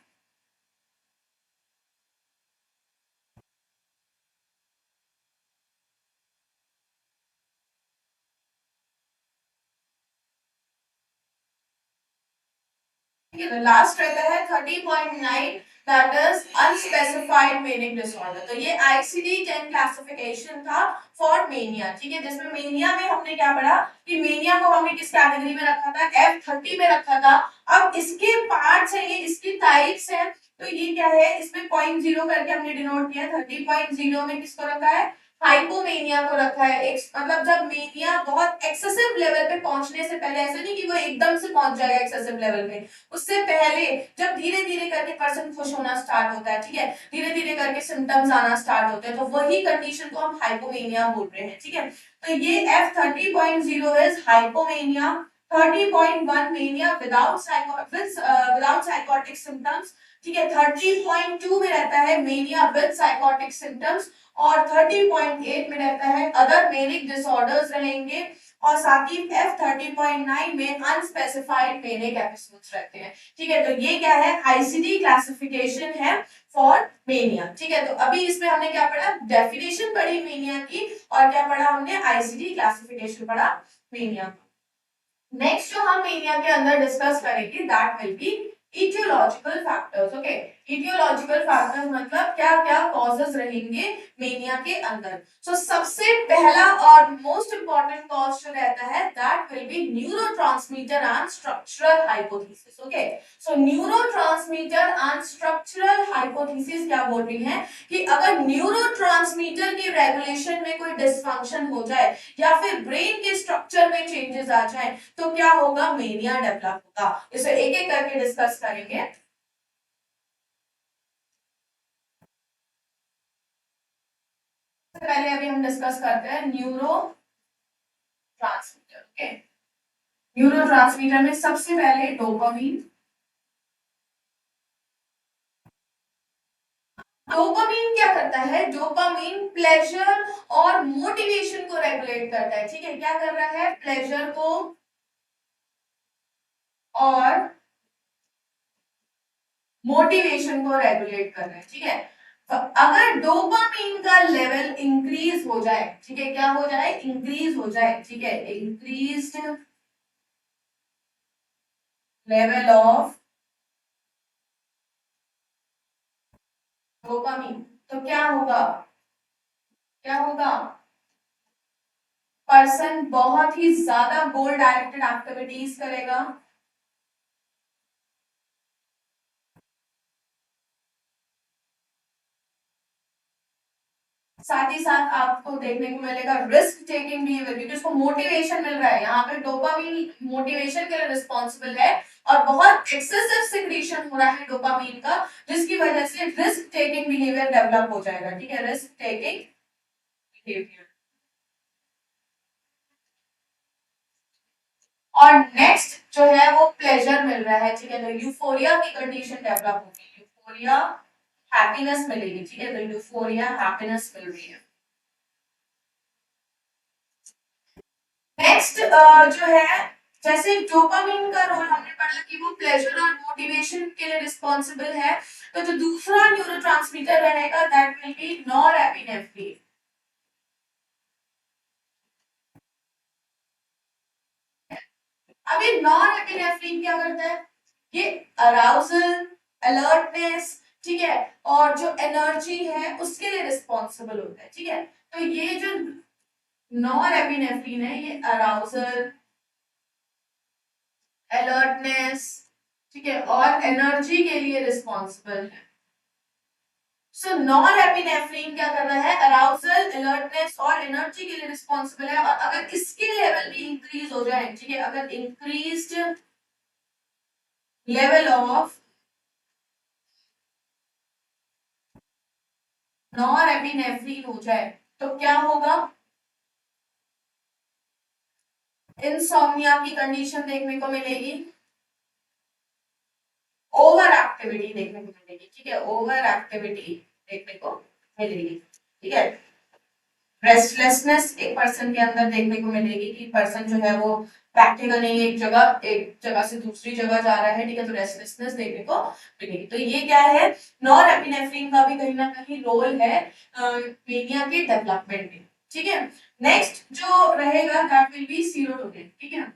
लास्ट रहता है 30.9, that is unspecified manic disorder. तो ये ICD-10 क्लासिफिकेशन था फॉर मेनिया, ठीक है, जिसमें मेनिया में हमने क्या पढ़ा कि मेनिया को हमने किस कैटेगरी में रखा था, F30 में रखा था। अब इसके पार्ट्स है, ये इसकी टाइप्स है, तो ये क्या है, इसमें 0.0 करके हमने डिनोट किया। 30.0 में किसको रखा है, हाइपोमेनिया को रखा है। एक मतलब जब मेनिया बहुत एक्सेसिव लेवल पे पहुंचने से पहले, ऐसा नहीं कि वो एकदम से पहुंच जाएगा एक्सेसिव लेवल पे, उससे पहले जब धीरे धीरे करके पर्सन खुश होना स्टार्ट होता है, ठीक है, धीरे धीरे करके सिम्टम्स आना स्टार्ट होते हैं, तो वही कंडीशन को हम हाइपोमेनिया बोल रहे हैं, ठीक है। तो ये F30.0 is hypomania, 30.1 mania without psychotic symptoms, ठीक है। 30.2 में रहता है मेनिया विद साइकोटिक सिम्टम्स, और 30.8 में रहता है अदर मेनिक डिसऑर्डर्स रहेंगे, और साथ ही F30.9 में अनस्पेसिफाइड मेनिक एपिसोड्स रहते हैं, ठीक है। तो ये क्या है, ICD क्लासिफिकेशन है फॉर मेनिया, ठीक है। तो अभी इसमें हमने क्या पढ़ा, डेफिनेशन पढ़ी मेनिया की, और क्या पढ़ा हमने, ICD क्लासिफिकेशन पढ़ा मेनिया। नेक्स्ट जो हम मेनिया के अंदर डिस्कस करेंगे that will B aetiological factors, okay. Aetiological factors मतलब क्या क्या कॉजेस रहेंगे मेनिया के अंदर। सो सबसे पहला और मोस्ट इंपॉर्टेंट कॉज जो रहता है that will B neurotransmitter and structural hypothesis, okay. So neurotransmitter and structural hypothesis क्या बोल रही है कि अगर न्यूरोट्रांसमीटर के रेगुलेशन में कोई डिसफंक्शन हो जाए, या फिर ब्रेन के स्ट्रक्चर में चेंजेस आ जाए, तो क्या होगा, मेनिया डेवलप होगा। इसे एक एक करके डिस्कस करेंगे। सबसे पहले अभी हम डिस्कस करते हैं neuro transmitter, okay. Neuro transmitter में सबसे पहले डोपामीन। डोपामीन क्या करता है, डोपामीन प्लेजर और मोटिवेशन को रेगुलेट करता है, ठीक है। क्या कर रहा है, प्लेजर को और मोटिवेशन को रेगुलेट कर रहा है, ठीक है। तो अगर डोपामीन का लेवल इंक्रीज हो जाए, ठीक है, क्या हो जाए, इंक्रीज हो जाए, ठीक है, इंक्रीज्ड लेवल ऑफ डोपामीन, तो क्या होगा, क्या होगा, पर्सन बहुत ही ज्यादा गोल डायरेक्टेड एक्टिविटीज करेगा, साथ ही साथ आपको देखने को मिलेगा रिस्क टेकिंग बिहेवियर, क्योंकि उसको मोटिवेशन मिल रहा है। यहाँ पे डोपामीन मोटिवेशन के लिए रिस्पॉन्सिबल है और बहुत एक्सेसिव सिक्रीशन हो रहा है डोपामीन का, जिसकी वजह से रिस्क टेकिंग बिहेवियर डेवलप हो जाएगा। ठीक है, रिस्क टेकिंग बिहेवियर। और नेक्स्ट जो है वो प्लेजर मिल रहा है। ठीक है, तो यूफोरिया की कंडीशन डेवलप होगी, यूफोरिया हैप्पीनेस मिलेगी। ठीक है, तो यूफोरिया हैप्पीनेस मिल रही है। नेक्स्ट जो है, जैसे डोपामिन का रोल हमने पढ़ा कि वो प्लेजर और मोटिवेशन के लिए रिस्पॉन्सिबल है, तो जो दूसरा न्यूरोट्रांसमीटर रहेगा दैट विल बी नॉरएपिनेफ्रिन। अब ये नॉरएपिनेफ्रिन क्या करता है, ये अराउजल, अलर्टनेस, ठीक है, और जो एनर्जी है उसके लिए रिस्पॉन्सिबल होता है। ठीक है, तो ये जो नॉरएपिनेफ्रिन है ये अराउजल, अलर्टनेस, ठीक है, और एनर्जी के लिए रिस्पॉन्सिबल है। सो नॉरएपिनेफ्रिन क्या कर रहा है, अराउजल, अलर्टनेस और एनर्जी के लिए रिस्पॉन्सिबल है। और अगर इसके लेवल भी इंक्रीज हो जाए, ठीक है, अगर इंक्रीज्ड लेवल ऑफ नॉरएपिनेफ्रिन हो जाए तो क्या होगा, इंसोम्निया की कंडीशन देखने को मिलेगी, ओवर एक्टिविटी देखने को मिलेगी। ठीक है, ओवर एक्टिविटी देखने को मिलेगी। ठीक है, रेस्टलेसनेस एक पर्सन के अंदर देखने को मिलेगी कि पर्सन जो है वो प्रैक्टिकल नहीं है, एक जगह से दूसरी जगह जा रहा है। ठीक है, तो रेस्टलेसनेस देखने को मिलेगी। तो ये क्या है, नॉरएपिनेफ्रिन का भी कहीं ना कहीं रोल है मेनिया के डेवलपमेंट में। ठीक है, नेक्स्ट जो रहेगा दैट विल बी सीरोटोनिन। ठीक है,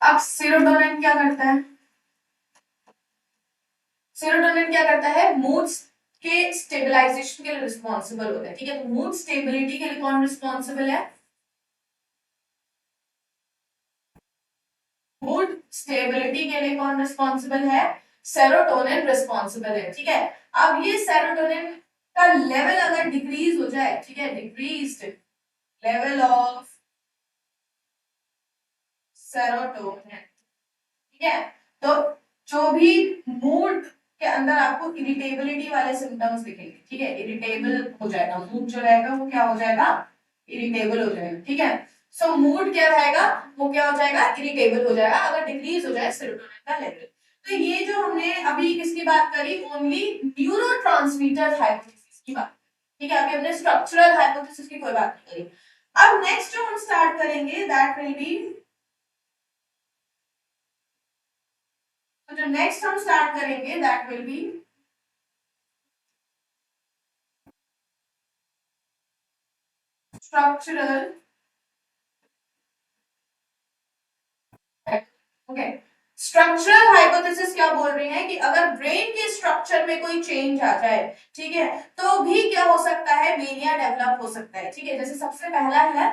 अब सीरोटोनिन क्या करता है, सेरोटोनिन क्या करता है, मूड्स के स्टेबलाइजेशन के लिए रिस्पॉन्सिबल होता है। ठीक है, तो मूड स्टेबिलिटी के लिए कौन रिस्पॉन्सिबल है, मूड स्टेबिलिटी के लिए कौन रिस्पॉन्सिबल है, सेरोटोनिन रिस्पॉन्सिबल है। ठीक है, अब ये सेरोटोनिन का लेवल अगर डिक्रीज हो जाए, ठीक है, डिक्रीज्ड लेवल ऑफ सेरोटोनिन, ठीक है, तो जो भी मूड के अंदर आपको इरिटेबिलिटी वाले सिम्टम्स दिखेंगे, ठीक है, इरिटेबल हो जाएगा मूड, जो रहेगा वो क्या हो जाएगा, इरिटेबल हो जाएगा। ठीक है, सो मूड क्या रहेगा, वो क्या हो जाएगा, इरिटेबल हो जाएगा अगर डिक्रीज हो जाए सेरोटोनिन का लेवल। तो ये जो हमने अभी किसकी बात करी, ओनली न्यूरोट्रांसमीटर हाइपोथेसिस की बात। ठीक है, अभी हमने स्ट्रक्चरल हाइपोथेसिस की कोई बात नहीं करी। अब नेक्स्ट जो हम स्टार्ट करेंगे दैट विल बी, तो जो नेक्स्ट हम स्टार्ट करेंगे that will B structural. Okay, structural hypothesis क्या बोल रही है कि अगर ब्रेन के स्ट्रक्चर में कोई चेंज आ जाए, ठीक है, तो भी क्या हो सकता है, मेनिया डेवलप हो सकता है। ठीक है, जैसे सबसे पहला है,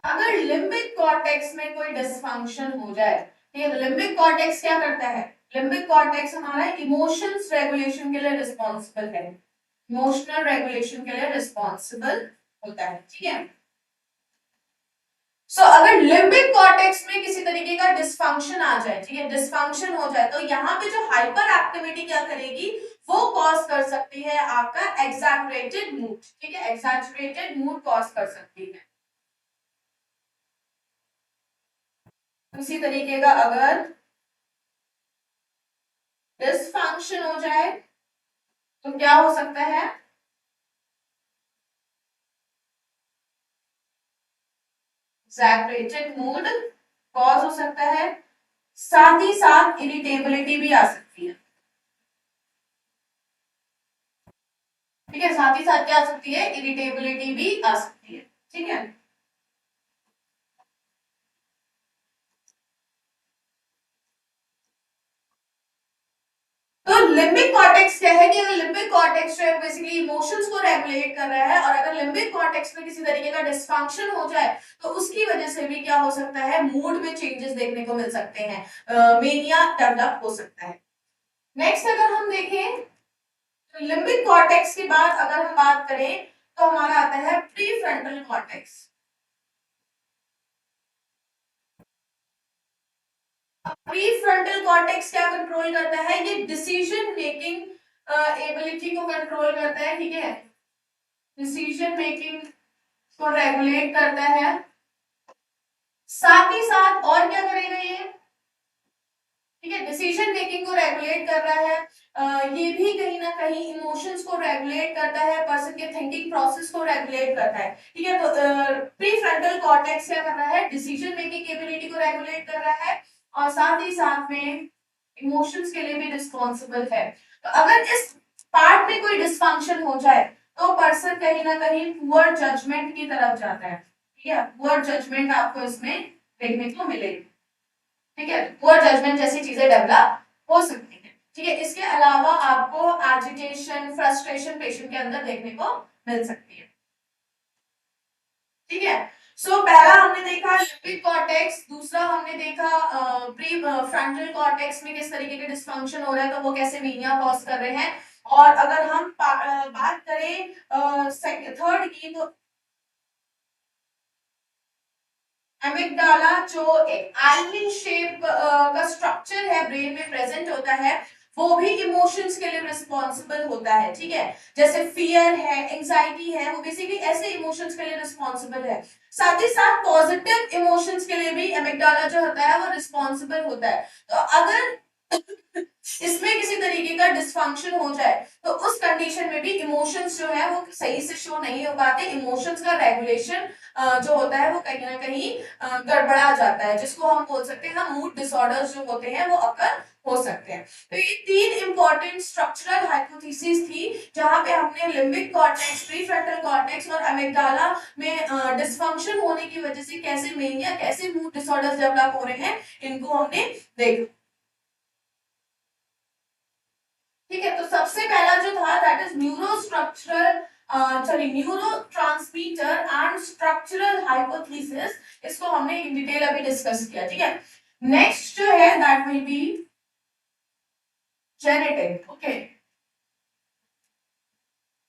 अगर लिम्बिक कॉर्टेक्स में कोई डिसफंक्शन हो जाए, ठीक है, तो लिम्बिक कॉर्टेक्स क्या करता है, लिम्बिक कॉर्टेक्स हमारा इमोशंस रेगुलेशन के लिए रिस्पॉन्सिबल है, इमोशनल रेगुलेशन के लिए रिस्पॉन्सिबल होता है। ठीक है, अगर लिम्बिक कॉर्टेक्स में किसी तरीके का डिसफंक्शन आ जाए, ठीक है, डिसफंक्शन हो जाए, तो यहाँ पे जो हाइपर एक्टिविटी क्या करेगी, वो कॉज कर सकती है आपका एग्जैजरेटेड मूड। ठीक है, एग्जैजरेटेड मूड कॉज कर सकती है। उसी तरीके का अगर डिसफंक्शन हो जाए तो क्या हो सकता है, एग्जैजरेटेड मूड कॉज हो सकता है, साथ ही साथ इरिटेबिलिटी भी आ सकती है। ठीक है, साथ ही साथ क्या आ सकती है, इरिटेबिलिटी भी आ सकती है। ठीक है, तो लिम्बिक कॉर्टेक्स क्या है कि अगर लिम्बिक कॉर्टेक्स जो है बेसिकली इमोशंस को रेगुलेट कर रहा है, और अगर लिम्बिक कॉर्टेक्स में किसी तरीके का डिसफंक्शन हो जाए तो उसकी वजह से भी क्या हो सकता है, मूड में चेंजेस देखने को मिल सकते हैं, मेनिया डेवलप हो सकता है। नेक्स्ट अगर हम देखें तो लिम्बिक कॉर्टेक्स के बाद अगर हम बात करें तो हमारा आता है प्रीफ्रंटल कॉर्टेक्स। प्रीफ्रंटल कॉर्टेक्स क्या कंट्रोल करता है, ये डिसीजन मेकिंग एबिलिटी को कंट्रोल करता है, ठीक है, डिसीजन मेकिंग को रेगुलेट करता है। साथ ही साथ और क्या करेगा ये, ठीक है, डिसीजन मेकिंग को रेगुलेट कर रहा है, ये भी कहीं ना कहीं इमोशंस को रेगुलेट करता है, पर्सन के थिंकिंग प्रोसेस को रेगुलेट करता है, ठीक है। तो प्रीफ्रंटल कॉर्टेक्स क्या कर रहा है, डिसीजन मेकिंग एबिलिटी को रेगुलेट कर रहा है, और साथ ही साथ में इमोशंस के लिए भी रिस्पॉन्सिबल है। तो अगर इस पार्ट में कोई डिसफंक्शन हो जाए तो पर्सन कहीं ना कहीं पुअर जजमेंट की तरफ जाता है, ठीक है, पुअर जजमेंट आपको इसमें देखने को मिलेगी, ठीक है, पुअर जजमेंट जैसी चीजें डेवलप हो सकती है, ठीक है। इसके अलावा आपको एजिटेशन, फ्रस्ट्रेशन पेशेंट के अंदर देखने को मिल सकती है, ठीक है। सो पहला हमने देखा लिम्बिक कॉर्टेक्स, दूसरा हमने देखा प्री फ्रंटल कॉर्टेक्स में किस तरीके के डिसफंक्शन हो रहा है, तो वो कैसे मीनिया कॉज कर रहे हैं। और अगर हम बात करें थर्ड की, तो एमिगडाला जो एक आलमंड शेप का स्ट्रक्चर है ब्रेन में प्रेजेंट होता है, वो भी इमोशंस के लिए रिस्पॉन्सिबल होता है, ठीक है, जैसे फियर है, एंजाइटी है, वो बेसिकली ऐसे इमोशंस के लिए रिस्पॉन्सिबल है। साथ ही साथ पॉजिटिव इमोशंस के लिए भी एमिगडाला जो होता है वो रिस्पॉन्सिबल होता है। तो अगर इसमें किसी तरीके का डिसफंक्शन हो जाए तो उस कंडीशन में भी इमोशंस जो है वो सही से शो नहीं हो पाते, इमोशंस का रेगुलेशन जो होता है वो कहीं ना कहीं गड़बड़ा जाता है, जिसको हम बोल सकते हैं मूड डिसऑर्डर्स जो होते हैं वो अक्सर हो सकते हैं। तो ये तीन इंपॉर्टेंट स्ट्रक्चरल हाइपोथेसिस थी जहां पे हमने लिम्बिक कॉर्टेक्स, प्रीफ्रंटल कॉर्टेक्स और अमिगडाला में डिसफंक्शन होने की वजह से कैसे मेनिया, कैसे मूड डिसऑर्डर्स डेवलप हो रहे हैं, इनको हमने देखा, ठीक है। तो सबसे पहला जो था that is neurostructural sorry neurotransmitter and structural hypothesis, इसको हमने इन डिटेल अभी डिस्कस किया, ठीक है। नेक्स्ट जो है that will B genetic, okay.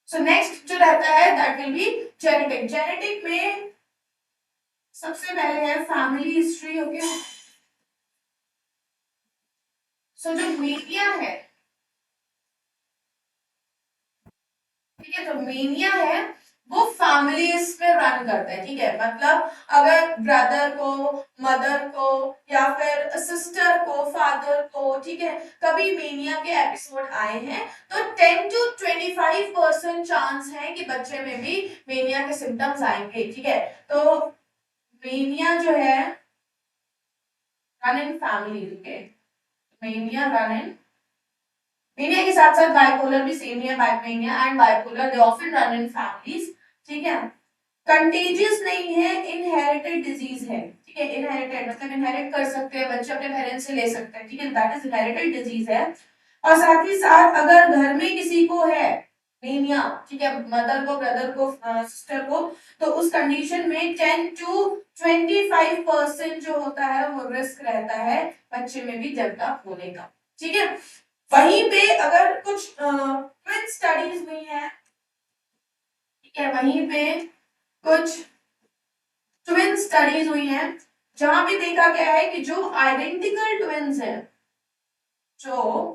So next जो रहता है that will B genetic. Genetic में सबसे पहले है फैमिली हिस्ट्री, ओके। सो जो मीडिया है, ठीक है, तो मेनिया है वो फैमिलीज पे रन करता है, ठीक है, मतलब अगर ब्रदर को, मदर को, या फिर सिस्टर को, फादर को, ठीक है, कभी मेनिया के एपिसोड आए हैं तो 10 to 25% चांस है कि बच्चे में भी मेनिया के सिम्टम्स आएंगे, ठीक है। तो मेनिया जो है रन इन फैमिली, ठीक है, मेनिया रन इन, मेनिया के साथ साथ बाइपोलर भी सेम है, mania and bipolar they often run in families, ठीक है। कंटेजियस नहीं है, इनहेरिटेड डिजीज है, ठीक है, इनहेरिटेड मतलब इनहेरिट कर सकते हैं बच्चे, अपने पेरेंट्स से ले सकते हैं, ठीक है, दैट इज इनहेरिटेड डिजीज है। और साथ ही साथ अगर घर में किसी को है मेनिया, ठीक है, मदर को, ब्रदर को, सिस्टर को, तो उस कंडीशन में 10 to 25% जो होता है वो रिस्क रहता है बच्चे में भी डेवलप होने का, ठीक है। वहीं पे अगर कुछ ट्विन स्टडीज हुई है, ठीक है, वहीं पे कुछ ट्विन स्टडीज हुई हैं जहां पे देखा गया है कि जो आइडेंटिकल ट्विन्स हैं, जो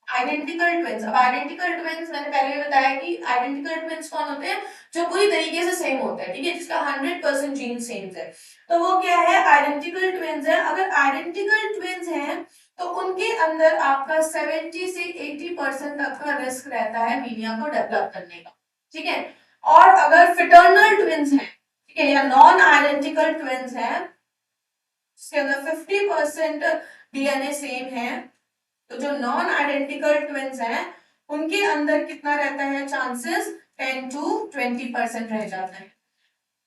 आइडेंटिकल ट्विन्स, अब आइडेंटिकल ट्विन्स मैंने पहले भी बताया कि आइडेंटिकल ट्विन्स कौन होते हैं, जो पूरी तरीके से सेम होते हैं, ठीक है, जिसका 100% जीन सेम है, तो वो क्या है, आइडेंटिकल ट्विन्स है। अगर आइडेंटिकल ट्विन्स हैं तो उनके अंदर आपका 70 से 80% तक का रिस्क रहता है मीनिया को डेवलप करने का, ठीक है। और अगर फिटर्नल ट्विन्स हैं, ठीक है, या नॉन आइडेंटिकल ट्विन्स हैं जिसके अंदर 50% डीएनए सेम है, तो जो नॉन आइडेंटिकल ट्विन्स हैं उनके अंदर कितना रहता है चांसेस, 10 to 20% रह जाता है,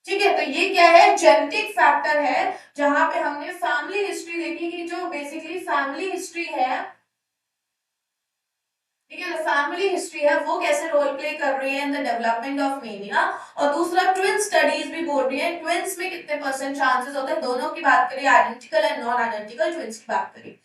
ठीक है। तो ये क्या है, जेनेटिक फैक्टर है, जहां पे हमने फैमिली हिस्ट्री देखी कि जो बेसिकली फैमिली हिस्ट्री है ठीक है, फैमिली हिस्ट्री है वो कैसे रोल प्ले कर रही है in the development of mania, और दूसरा ट्विन स्टडीज भी बोल रही है ट्विंस में कितने परसेंट चांसेस होते हैं, दोनों की बात करिए, identical and non identical twins की बात करिए।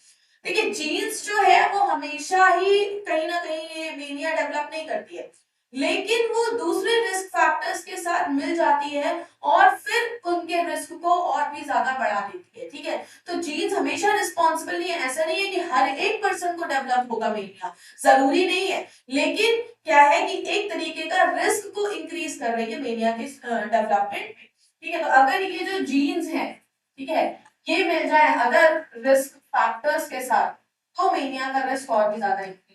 देखिए जीन्स जो है वो हमेशा ही कहीं ना कहीं ये मेनिया डेवलप नहीं करती है, लेकिन वो दूसरे रिस्क फैक्टर्स के साथ मिल जाती है और फिर उनके रिस्क को और भी ज्यादा बढ़ा देती है। ठीक है, तो जीन्स हमेशा रिस्पॉन्सिबल नहीं है, ऐसा नहीं है कि हर एक पर्सन को डेवलप होगा मेनिया, जरूरी नहीं है, लेकिन क्या है कि एक तरीके का रिस्क को इंक्रीज कर रही है मेनिया के डेवलपमेंट में। ठीक है, तो अगर ये जो जीन्स है, ठीक है, ये मिल जाए अदर रिस्क फैक्टर्स के साथ, तो मेनिया का रिस्क और भी ज्यादा इंक्रीज।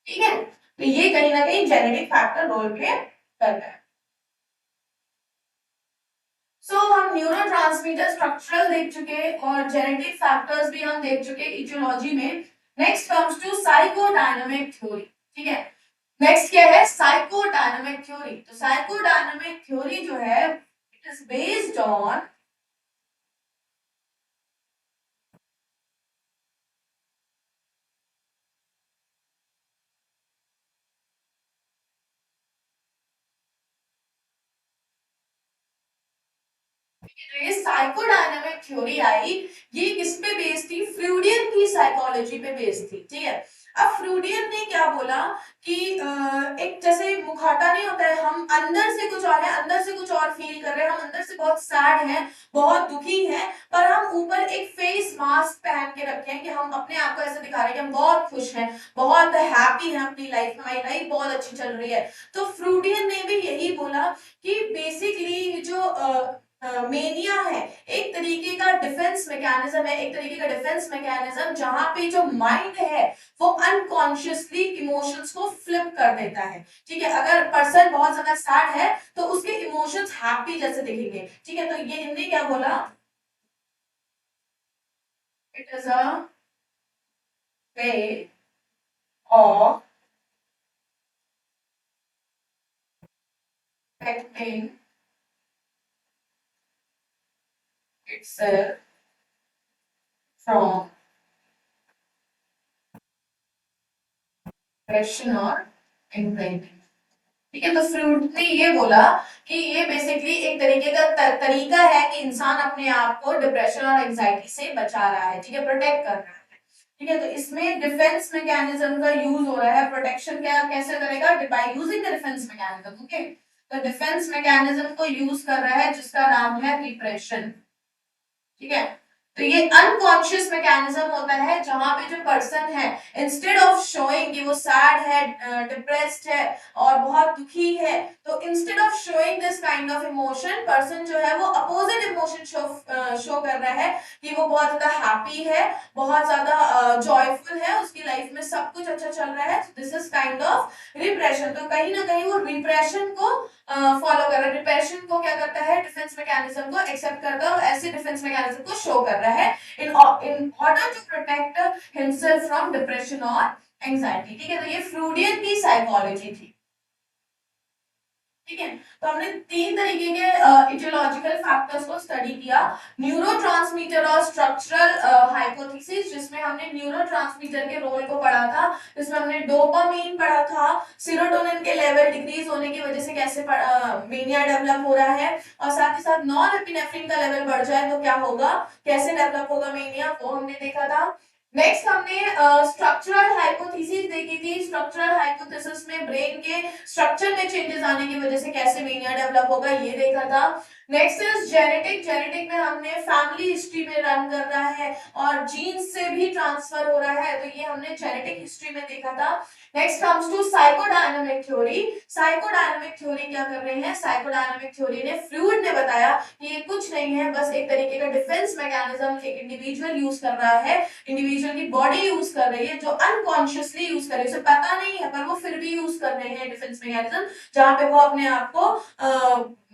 ठीक है, तो ये कहीं ना कहीं जेनेटिक फैक्टर रोल प्ले करता है। हम न्यूरोट्रांसमीटर स्ट्रक्चरल देख चुके और जेनेटिक फैक्टर्स भी हम देख चुके इटियोलॉजी में। Next comes to psychodynamic theory. ठीक है, नेक्स्ट क्या है, साइकोडायनामिक थ्योरी। तो साइकोडायनामिक थ्योरी जो है इट इज बेस्ड ऑन ये साइकोडायनामिक थ्योरी आई, ये किस पे बेस्ड थी, फ्रूडियन की साइकोलॉजी पे बेस्ड थी। ठीक है, अब फ्रूडियन ने क्या बोला कि एक जैसे मुखौटा नहीं होता है, हम अंदर से कुछ और है, अंदर से कुछ और फील कर रहे हैं, हम अंदर से बहुत सैड हैं, बहुत दुखी हैं, पर हम ऊपर एक फेस मास्क पहन के रखे हैं कि हम अपने आप को ऐसे दिखा रहे हैं कि हम बहुत खुश हैं, बहुत हैप्पी हैं अपनी लाइफ में, हमारी लाइफ बहुत अच्छी चल रही है। तो फ्रूडियन ने भी यही बोला कि बेसिकली जो मेनिया है एक तरीके का डिफेंस मैकेनिज्म है, एक तरीके का डिफेंस मैकेनिज्म जहां पे जो माइंड है वो अनकॉन्शियसली इमोशंस को फ्लिप कर देता है। ठीक है, अगर पर्सन बहुत ज्यादा सैड है तो उसके इमोशंस हैप्पी जैसे दिखेंगे। ठीक है, तो ये इनने क्या बोला, it is a way of protecting itself from depression और anxiety। ठीक है, तो फ्रूड ने ये बोला कि ये बेसिकली एक तरीके का तरीका है कि इंसान अपने आप को डिप्रेशन और एंजाइटी से बचा रहा है। ठीक है, प्रोटेक्ट कर रहा है। ठीक है, तो इसमें डिफेंस मैकेनिज्म का यूज हो रहा है। प्रोटेक्शन क्या कैसे करेगा, by using the defence mechanism. Okay, तो डिफेंस मैकेनिज्म को यूज कर रहा है जिसका नाम है डिप्रेशन। ठीक है, तो ये अनकॉन्शियस मैकेनिज्म होता है जहां पे जो पर्सन है इंस्टेड ऑफ शोइंग कि वो सैड है, डिप्रेस्ड है और बहुत दुखी है, तो instead of showing this kind of emotion, person जो है वो अपोजिट इमोशन शो कर रहा है कि वो बहुत ज्यादा हैप्पी है, बहुत ज्यादा जॉयफुल है, उसकी लाइफ में सब कुछ अच्छा चल रहा है। This is kind of repression. तो कहीं ना कहीं वो रिप्रेशन को फॉलो कर रहा है, डिप्रेशन को क्या करता है, डिफेंस मैकेनिज्म को एक्सेप्ट करता है और ऐसे डिफेंस मैकेनिज्म को शो कर रहा है in in order to protect himself from depression और एंजाइटी। ठीक है, तो ये फ्रूडियन की साइकोलॉजी थी। ठीक है, तो हमने तीन तरीके के इटियोलॉजिकल फैक्टर्स को स्टडी किया, न्यूरोट्रांसमीटर और स्ट्रक्चरल हाइपोथेसिस, जिसमें हमने न्यूरोट्रांसमीटर के रोल को पढ़ा था, जिसमें हमने डोपामीन पढ़ा था, सेरोटोनिन के लेवल डिक्रीज होने की वजह से कैसे मेनिया डेवलप हो रहा है, और साथ ही साथ नॉन एपिनेफ्रिन का लेवल बढ़ जाए तो क्या होगा, कैसे डेवलप होगा मेनिया, वो हमने देखा था। नेक्स्ट हमने स्ट्रक्चरल हाइपोथेसिस देखी थी। स्ट्रक्चरल हाइपोथेसिस में ब्रेन के स्ट्रक्चर में चेंजेस आने की वजह से कैसे मेनिया डेवलप होगा, ये देखा था। Next is genetic. जेनेटिक में हमने फैमिली हिस्ट्री में रन कर रहा है और जीन्स से भी ट्रांसफर हो रहा है, तो ये हमने जेनेटिक हिस्ट्री में देखा था। Next comes to psychodynamic theory. Psychodynamic theory क्या कर रहे हैं, साइकोडायनामिक थ्योरी ने फ्लूइड ने बताया कि ये कुछ नहीं है, बस एक तरीके का डिफेंस मैकेनिज्म एक इंडिविजुअल यूज कर रहा है, इंडिविजुअल की बॉडी यूज कर रही है जो अनकॉन्शियसली यूज कर रही है, उसे पता नहीं है पर वो फिर भी यूज कर रहे हैं डिफेंस मैकेनिज्म, जहां पे वो अपने आप को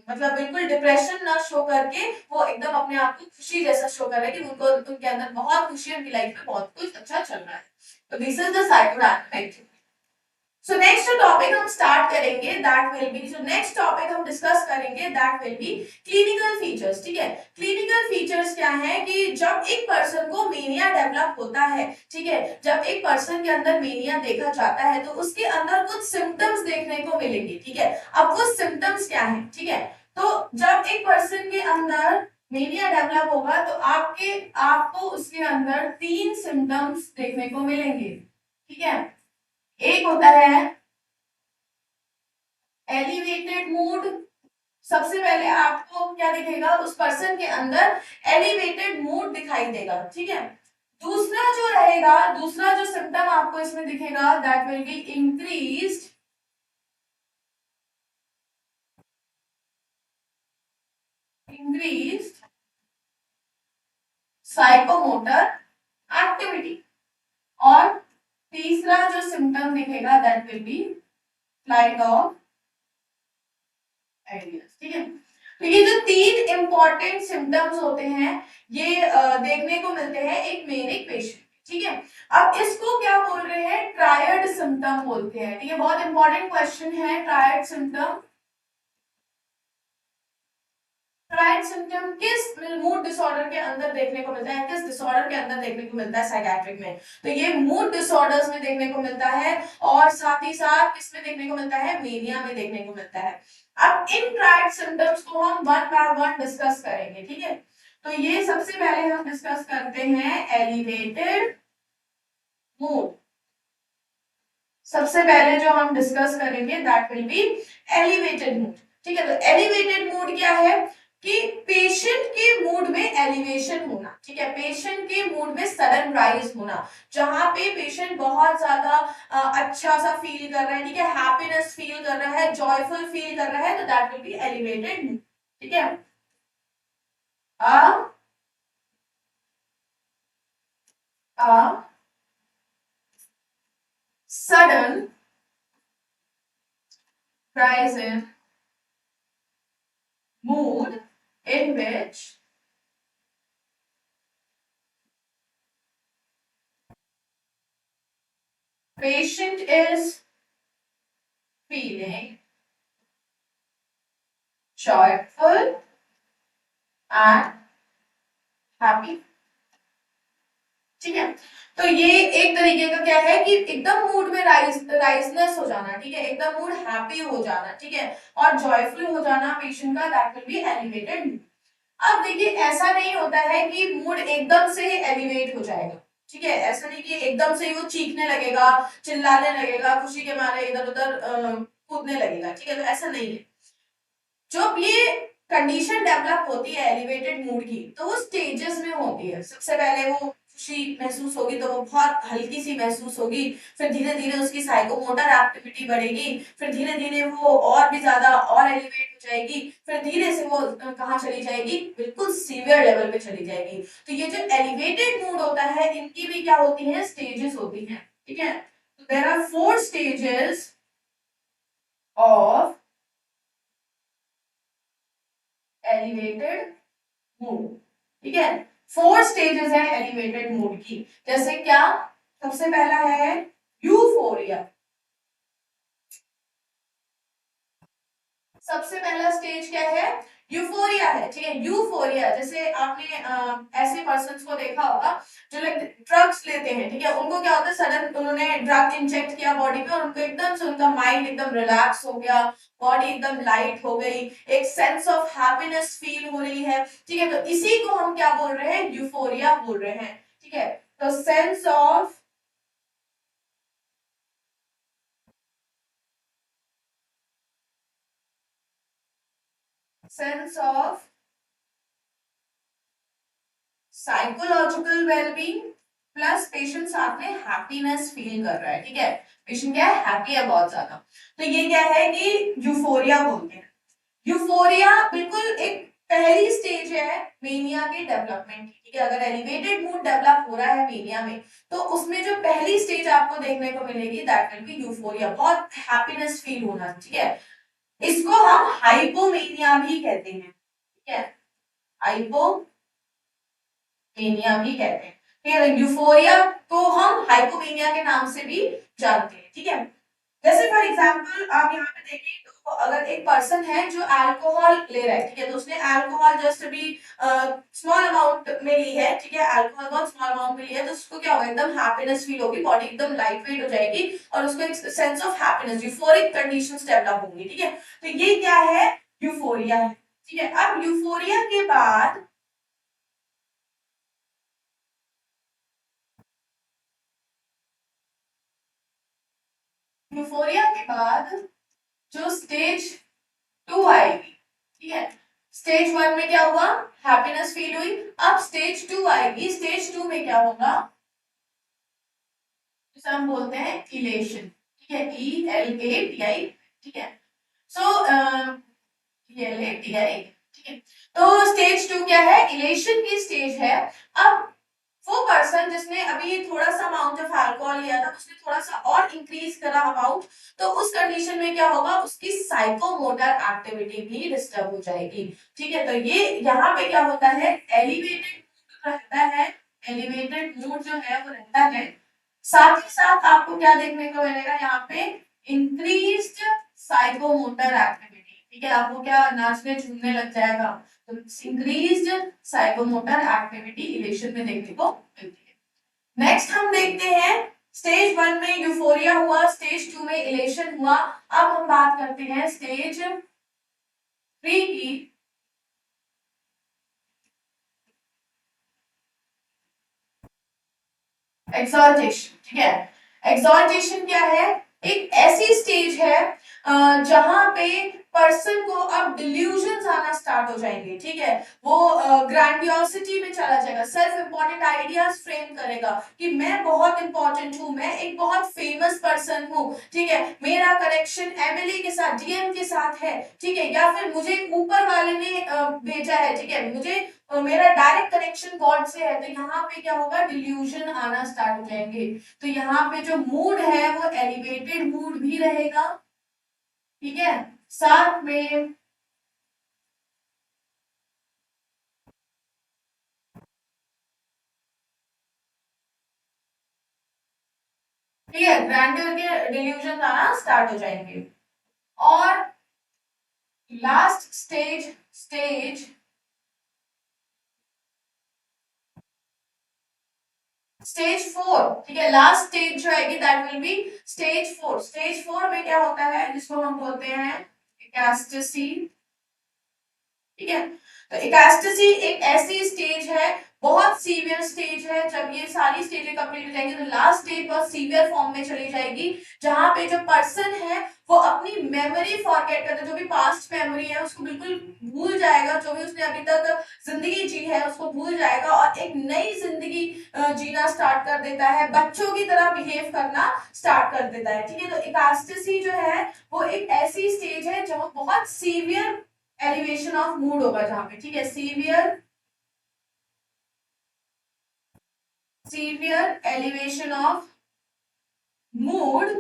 मतलब बिल्कुल डिप्रेशन ना शो करके वो एकदम अपने आप को खुशी जैसा शो कर रहे हैं कि उनको उनके अंदर बहुत खुशी है, उनकी लाइफ में बहुत कुछ अच्छा चल रहा है। तो this is the psychodynamic. So next topic हम स्टार्ट करेंगे द दैट विल बी, जो नेक्स्ट टॉपिक हम डिस्कस करेंगे that will B clinical features. ठीक है, क्लिनिकल फीचर्स क्या है कि जब एक पर्सन को मेनिया डेवलप होता है, ठीक है, जब एक पर्सन के अंदर मेनिया देखा जाता है तो उसके अंदर कुछ सिम्टम्स देखने को मिलेंगे। ठीक है, अब वो सिम्टम्स क्या है? ठीक है, तो जब एक पर्सन के अंदर मेनिया डेवलप होगा तो आपको उसके अंदर तीन सिम्टम्स देखने को मिलेंगे। ठीक है, एक होता है एलिवेटेड मूड। सबसे पहले आपको क्या दिखेगा? उस पर्सन के अंदर एलिवेटेड मूड दिखाई देगा। ठीक है, दूसरा जो रहेगा, दूसरा जो सिम्टम आपको इसमें दिखेगा that will be increased psychomotor activity. और तीसरा जो सिम्टम दिखेगा that will B flight of ideas. ठीक है, तो ये जो तीन इंपॉर्टेंट सिम्टम्स होते हैं ये देखने को मिलते हैं एक मेनिक पेशेंट। ठीक है, अब इसको क्या बोल रहे हैं? ट्रायड सिम्टम बोलते हैं। ठीक है, बहुत इंपॉर्टेंट क्वेश्चन है ट्रायड सिम्टम। ट्रायड सिम्टम किस मूड डिसऑर्डर के अंदर देखने को मिलता है? किस डिसऑर्डर के अंदर देखने को मिलता है? साइकियाट्रिक में। तो ये मूड डिसऑर्डर्स में देखने को मिलता है और साथ ही साथ किसमें देखने को मिलता है? मेनिया में देखने को मिलता है। अब इन ट्रायड सिम्टम्स को हम वन बाय वन डिस्कस करेंगे। ठीक है, तो ये सबसे पहले हम डिस्कस करते हैं एलिवेटेड मूड। सबसे पहले जो हम डिस्कस करेंगे that will B elevated mood. ठीक है, तो एलिवेटेड मूड क्या है कि पेशेंट के मूड में एलिवेशन होना। ठीक है, पेशेंट के मूड में सडन राइज होना, जहां पे पेशेंट बहुत ज्यादा अच्छा सा फील कर रहा है। ठीक है, हैप्पीनेस फील कर रहा है, जॉयफुल फील कर रहा है, तो that will B elevated mood. ठीक है, अ अ sudden rise in mood in which patient is feeling joyful and happy। ठीक है, तो ये एक तरीके का क्या है कि एकदम मूड में राइजनेस हो जाना। ठीक है, एकदम मूड हैप्पी हो जाना। ठीक है, और जॉयफुल हो जाना पेशेंट का, दैट विल बी एलिवेटेड। अब देखिए, ऐसा नहीं होता है कि मूड एकदम से ही एलिवेट हो जाएगा। ठीक है, ऐसा नहीं कि एकदम से ही वो चीखने लगेगा, चिल्लाने लगेगा, खुशी के मारे इधर उधर कूदने लगेगा। ठीक है, तो ऐसा नहीं है। जब ये कंडीशन डेवलप होती है एलिवेटेड मूड की तो वो स्टेजेस में होती है। सबसे पहले वो खुशी महसूस होगी तो वो बहुत हल्की सी महसूस होगी, फिर धीरे धीरे उसकी साइकोमोटर एक्टिविटी बढ़ेगी, फिर धीरे धीरे वो और भी ज्यादा और एलिवेट हो जाएगी, फिर धीरे से वो कहाँ चली जाएगी? बिल्कुल सीवियर लेवल पे चली जाएगी। तो ये जो एलिवेटेड मूड होता है इनकी भी क्या होती है? स्टेजेस होती हैं। ठीक है, तो there are 4 stages of elevated mood. ठीक है, 4 स्टेजेस है एलिवेटेड मूड की। जैसे क्या? सबसे पहला है यूफोरिया। सबसे पहला स्टेज क्या है? यूफोरिया है। ठीक है, यूफोरिया जैसे आपने ऐसे पर्सन्स को देखा होगा जो लाइक ड्रग्स लेते हैं। ठीक है, उनको क्या होता है? सडन उन्होंने ड्रग इंजेक्ट किया बॉडी में और उनको एकदम से उनका माइंड एकदम रिलैक्स हो गया, बॉडी एकदम लाइट हो गई, एक सेंस ऑफ हैप्पीनेस फील हो रही है। ठीक है, तो इसी को हम क्या बोल रहे हैं? यूफोरिया बोल रहे हैं। ठीक है, तो sense of psychological wellbeing plus patient साथ में हैप्पीनेस फील कर रहा है। ठीक है, पेशेंट क्या है? हैप्पी है बहुत ज्यादा। तो ये क्या है कि यूफोरिया बोलते हैं। यूफोरिया बिल्कुल एक पहली स्टेज है मेनिया के डेवलपमेंट की। ठीक है, अगर एलिवेटेड मूड डेवलप हो रहा है मेनिया में तो उसमें जो पहली स्टेज आपको देखने को मिलेगी दैट विल बी यूफोरिया, बहुत हैप्पीनेस फील होना। ठीक है, इसको हम हाइपोमेनिया भी कहते हैं। ठीक है, हाइपोमेनिया भी कहते हैं। ठीक है, यूफोरिया को हम हाइपोमेनिया के नाम से भी जानते हैं। ठीक है, जैसे फॉर एग्जांपल आप यहाँ पे देखें तो अगर एक पर्सन है जो अल्कोहल ले रहा है, ठीक है, तो उसने अल्कोहल जस्ट अभी स्मॉल अमाउंट में ली है, ठीक है, अल्कोहल बहुत स्मॉल अमाउंट में लिया है, तो उसको क्या होगा, एकदम हैप्पीनेस फील होगी, बॉडी एकदम लाइट वेट हो जाएगी और उसको एक sense of happiness, euphoric conditions develop होंगी, ठीक है। तो ये क्या है, यूफोरिया है, ठीक है। अब यूफोरिया के बाद यूफोरिया के बाद जो स्टेज 2 आएगी, ठीक है, स्टेज 1 में क्या हुआ, हैप्पीनेस फील हुई, अब स्टेज 2 आएगी, स्टेज 2 में क्या होगा, जिसे हम बोलते हैं इलेशन, ठीक है, ELATI, ठीक है। सो ELATI, ठीक है। तो स्टेज 2 क्या है, इलेशन की स्टेज है। अब वो पर्सन जिसने अभी थोड़ा सा अमाउंट ऑफ अल्कोहल लिया था, उसने थोड़ा सा और इंक्रीज करा अमाउंट, तो उस कंडीशन में क्या होगा, उसकी साइकोमोटर एक्टिविटी भी डिस्टर्ब हो जाएगी, ठीक है। तो ये यहाँ पे क्या होता है, एलिवेटेड मूड रहता है, एलिवेटेड मूड जो है वो रहता है, साथ ही साथ आपको क्या देखने को मिलेगा यहाँ पे, इंक्रीज्ड साइकोमोटर एक्टिविटी, ठीक है, आपको क्या नाचने झूमने लग जाएगा, तो इंक्रीज्ड साइकोमोटर एक्टिविटी इलेशन में देखने को मिलती है। नेक्स्ट हम देखते हैं, स्टेज 1 में यूफोरिया हुआ, स्टेज 2 में इलेशन हुआ। अब हम बात करते हैं स्टेज 3 की। एक्सॉल्टेशन, ठीक है, एक्सॉल्टेशन क्या है, एक ऐसी स्टेज है जहां पे पर्सन को अब डिल्यूजन्स आना स्टार्ट हो जाएंगे, ठीक है, वो ग्रैंडियोसिटी में चला जाएगा, सेल्फ इंपॉर्टेंट आइडियाज फ्रेम करेगा कि मैं बहुत इंपॉर्टेंट हूँ, मैं एक बहुत फेमस पर्सन हूँ, ठीक है, मेरा कनेक्शन एमएलए के साथ, डीएम के साथ है, ठीक है, या फिर मुझे ऊपर वाले ने भेजा है, ठीक है, मुझे मेरा डायरेक्ट कनेक्शन गॉड से है, तो यहाँ पे क्या होगा, डिल्यूजन आना स्टार्ट हो जाएंगे। तो यहाँ पे जो मूड है वो एलिवेटेड मूड भी रहेगा, ठीक है, साथ में ठीक है, ग्रैंडियर के डिल्यूजन आना स्टार्ट हो जाएंगे। और लास्ट स्टेज, स्टेज स्टेज 4, ठीक है, लास्ट स्टेज जो आएगी that will be stage 4। Stage 4 में क्या होता है, जिसको हम बोलते हैं इकास्टेसी, ठीक है। तो इकास्टेसी एक ऐसी स्टेज है, बहुत सीवियर स्टेज है, जब ये सारी स्टेजें कंप्लीट हो जाएंगी तो लास्ट स्टेज बहुत सीवियर फॉर्म में चली जाएगी, जहां पे जो पर्सन है वो अपनी मेमोरी फॉरगेट करता है, जो भी पास्ट मेमोरी है उसको बिल्कुल भूल जाएगा, जो भी उसने अभी तक जिंदगी जी है उसको भूल जाएगा और एक नई जिंदगी जीना स्टार्ट कर देता है, बच्चों की तरह बिहेव करना स्टार्ट कर देता है, ठीक है। तो इकास्टेसी जो है वो एक ऐसी स्टेज है जहां बहुत सीवियर एलिवेशन ऑफ मूड होगा, जहां पे, ठीक है, severe elevation of mood,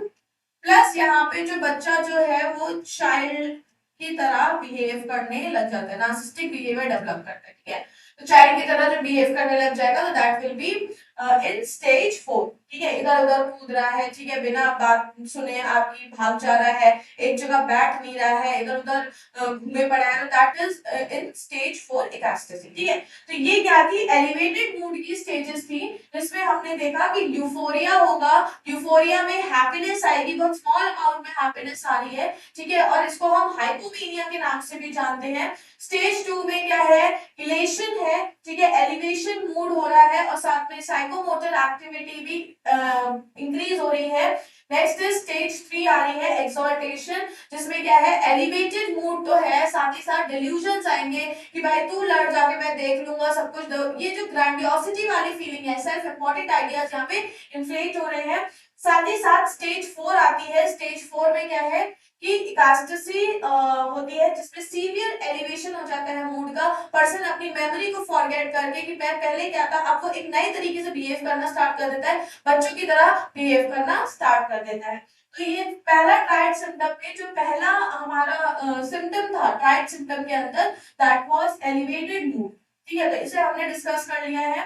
plus यहाँ पे जो बच्चा जो है वो चाइल्ड की तरह बिहेव करने लग जाता है, नार्सिसिस्टिक बिहेवियर डेवलप करता है, ठीक है। तो चाइल्ड की तरह जब बिहेव करने लग जाएगा तो that will be in stage 4, ठीक है, इधर उधर कूद रहा है, ठीक है, बिना बात सुने आपकी भाग जा रहा है, एक जगह बैठ नहीं रहा है, इधर उधर घूमे पड़ा है, तो दैट इज इन स्टेज 4 इकास्टेसी, ठीक है। तो ये क्या थी, एलिवेटेड मूड की स्टेजेस थी, जिसमें हमने देखा कि यूफोरिया होगा, यूफोरिया में हैप्पीनेस आएगी, बहुत स्मॉल अमाउंट में हैप्पीनेस आ रही है, ठीक है, और इसको हम हाइपोमेनिया के नाम से भी जानते हैं। स्टेज 2 में क्या है, इलेशन है, ठीक है, एलिवेशन मूड हो रहा है और साथ में साइकोमोटर एक्टिविटी भी इंक्रीज हो रही है। नेक्स्ट स्टेज 3 आ रही है एक्सॉल्टेशन, जिसमें क्या है, एलिवेटेड मूड तो है, साथ ही साथ डिल्यूजन्स आएंगे कि भाई तू लड़, जाके मैं देख लूंगा सब कुछ, ये जो ग्रैंडियोसिटी वाली फीलिंग है, सेल्फ इंपॉर्टेंट आइडियाज यहाँ पे इन्फ्लेट हो रहे हैं। साथ ही साथ स्टेज 4 आती है, स्टेज 4 में क्या है कि इकास्टेसी होती है, जिसमें सीवियर एलिवेशन हो जाता है मूड का, पर्सन अपनी मेमोरी को फॉरगेट करके कि मैं पहले क्या था, अब वो एक नए तरीके से बिहेव करना स्टार्ट कर देता है, बच्चों की तरह बिहेव करना स्टार्ट कर देता है। तो ये पहला ट्रायड सिम्टम में जो पहला हमारा सिम्टम था ट्रायड सिम्टम के अंदर, दैट वाज एलिवेटेड मूड, ठीक है, तो इसे हमने डिस्कस कर लिया है,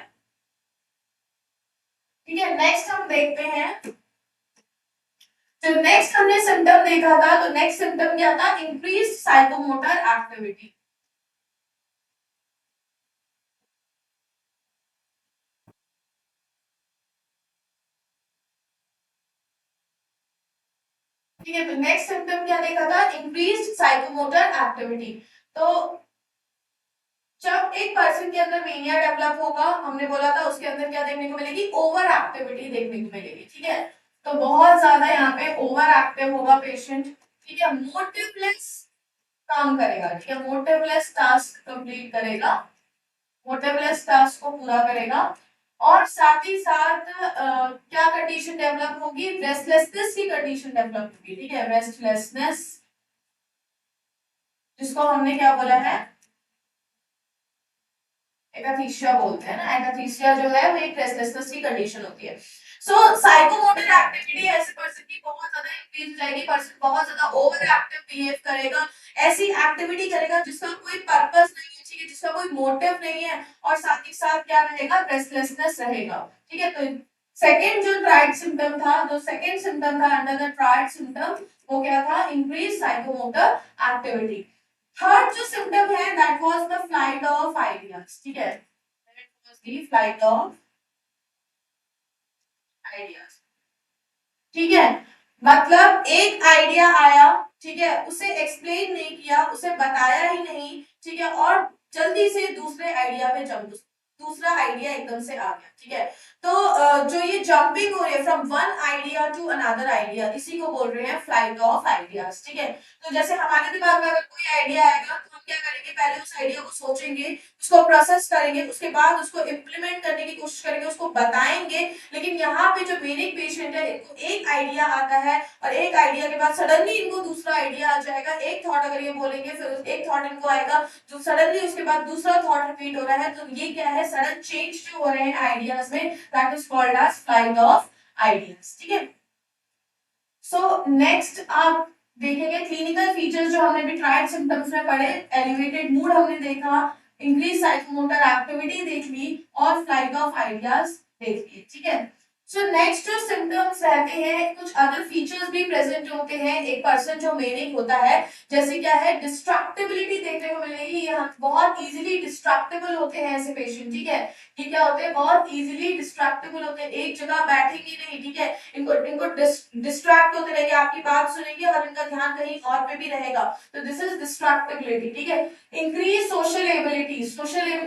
ठीक है। नेक्स्ट हम देखते हैं जो नेक्स्ट हमने सिम्टम देखा था, तो नेक्स्ट सिम्टम क्या था? Increase psychomotor activity. ठीक है, तो नेक्स्ट सिम्टम क्या देखा था? Increase psychomotor activity. तो जब एक पर्सन के अंदर मेनिया डेवलप होगा, हमने बोला था उसके अंदर क्या देखने को मिलेगी? ओवर एक्टिविटी देखने को मिलेगी। ठीक है, तो बहुत ज्यादा यहाँ पे ओवर एक्टिव होगा पेशेंट। ठीक है, मोटिवलेस काम करेगा। ठीक है, मोटिवलेस टास्क कंप्लीट करेगा, मोटिवलेस टास्क को पूरा करेगा। और साथ ही साथ क्या कंडीशन डेवलप होगी? रेस्टलेसनेस की कंडीशन डेवलप होगी। ठीक है, रेस्टलेसनेस, जिसको हमने क्या बोला है? एकाथीसिया बोलते हैं ना। एकाथीसिया जो है वो एक रेस्टलेसनेस की कंडीशन होती है। सो साइकोमोटर एक्टिविटी ऐसे पर्सन की बहुत ज्यादा इंक्रीज हो जाएगी, पर्सन बहुत ज्यादा ओवर एक्टिव बिहेव करेगा, ऐसी एक्टिविटी करेगा जिसका कोई पर्पस नहीं है। ठीक है, जिसका कोई मोटिव नहीं है, और साथ ही साथ क्या रहेगा? रेस्टलेसनेस रहेगा। ठीक है, तो सेकेंड जो ट्राइड सिम्टम था, जो सेकेंड सिम्टम था अंडर द ट्राइड सिम्टम, वो क्या था? Increase psychomotor activity. थर्ड जो सिम्टम है, that was the flight of ideas. ठीक है, that was the flight of ideas. ठीक है, मतलब एक आइडिया आया, ठीक है, उसे एक्सप्लेन नहीं किया, उसे बताया ही नहीं, ठीक है, और जल्दी से दूसरे आइडिया पे जंप, दूसरा आइडिया एकदम से आ गया। ठीक है, तो जो ये जंपिंग हो रही है from one idea to another idea, इसी को बोल रहे हैं फ्लाइट ऑफ आइडियाज। ठीक है, तो जैसे हमारे दिमाग में अगर कोई आइडिया आएगा, तो हम क्या करेंगे? पहले उस आइडिया को सोचेंगे, उसको प्रोसेस करेंगे, उसके बाद उसको इम्प्लीमेंट करने की कोशिश करेंगे, उसको बताएंगे। लेकिन यहाँ पे जो मेरे पेशेंट है, इनको एक आइडिया आता है, और एक आइडिया के बाद सडनली इनको दूसरा आइडिया आ जाएगा। एक थॉट अगर ये बोलेंगे, फिर एक थॉट इनको आएगा, जो सडनली उसके बाद दूसरा थॉट रिपीट हो रहा है। तो ये क्या है? सडन चेंज जो हो रहे हैं आइडियाज में, that is called as flight of ideas. ठीक है, सो नेक्स्ट आप देखेंगे क्लिनिकल फीचर्स जो हमने भी ट्राइड सिम्टम्स में पढ़े। एलिवेटेड मूड हमने देखा, इंक्रीज साइकोमोटर एक्टिविटी देख ली, और फ्लाइट ऑफ आइडियाज देख लिए। ठीक है, सो नेक्स्ट जो सिम्टम्स रहते हैं, कुछ अदर फीचर्स भी प्रेजेंट होते हैं एक पर्सन जो मेनिक होता है। जैसे क्या है? डिस्ट्रक्टिबिलिटी देखने को मिलेगी। यहाँ बहुत इजीली डिस्ट्रक्टेबल होते हैं ऐसे पेशेंट। ठीक है, ये क्या होते हैं? बहुत इजीली डिस्ट्रक्टेबल होते हैं, एक जगह बैठेंगे नहीं। ठीक है, इनको इनको डिस्ट्रैक्ट होते रहेंगे, आपकी बात सुनेंगे और इनका ध्यान कहीं और पे भी रहेगा। तो दिस इज डिस्ट्रैक्टिबिलिटी। ठीक है, इंक्रीज सोशल एबिलिटीज,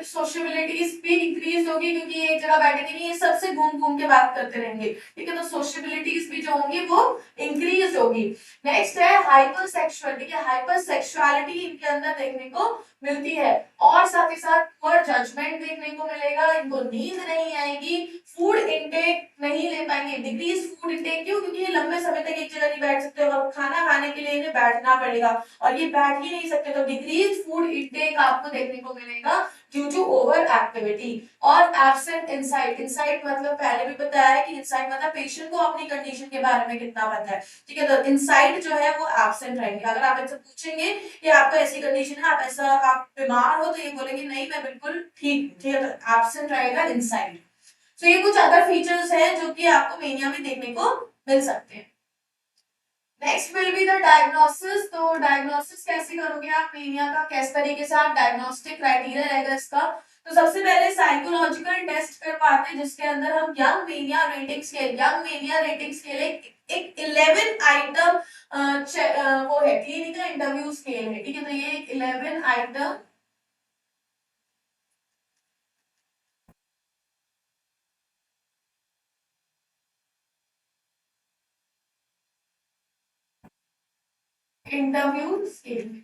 सोशलिबिलिटीज भी इंक्रीज होगी, क्योंकि ये एक जगह बैठेंगे नहीं, ये सबसे घूम घूम के बात करते रहेंगे। ठीक है, तो सोशलिबिलिटीज भी जो होंगी वो इंक्रीज होगी। नेक्स्ट है हाइपर सेक्सुअल। ठीक है, हाइपर सेक्सुअलिटी इनके अंदर देखने को मिलती है, और साथ ही साथ पुअर जजमेंट देखने को मिलेगा, इनको नींद नहीं आएगी, फूड इनटेक नहीं ले पाएंगे। डिक्रीज फूड इनटेक क्यों? क्योंकि ये लंबे समय तक एक जगह नहीं बैठ सकते, और खाना खाने के लिए इन्हें बैठना पड़ेगा, और ये बैठ ही नहीं सकते। तो डिक्रीज फूड इनटेक आपको देखने को मिलेगा ड्यू टू ओवर एक्टिविटी। और एब्सेंट इंसाइट, इंसाइट मतलब पहले भी बताया है कि इंसाइट मतलब पेशेंट को अपनी कंडीशन के बारे में कितना पता है। ठीक है, तो इंसाइट जो है वो एब्सेंट रहेंगे। अगर आप इनसे पूछेंगे कि आपको ऐसी कंडीशन है, आप ऐसा आप बीमार हो, तो ये बोलेंगे नहीं मैं बिल्कुल ठीक हूँ। ठीक है, तो एब्सेंट रहेगा इंसाइट। तो ये कुछ अदर फीचर्स हैं जो कि आपको मेनिया में देखने को मिल सकते हैं। Next will be the diagnosis. तो डायग्नोसिस कैसे करोगे आप मेनिया का? किस तरीके से आप डायग्नोस्टिक क्राइटेरिया रहेगा इसका? तो सबसे पहले साइकोलॉजिकल टेस्ट करवाते हैं, जिसके अंदर हम young mania rating scale, young mania rating scale एक 11 आइटम वो है, क्लिनिकल इंटरव्यू स्केल है। ठीक है, तो ये 11 item interview scale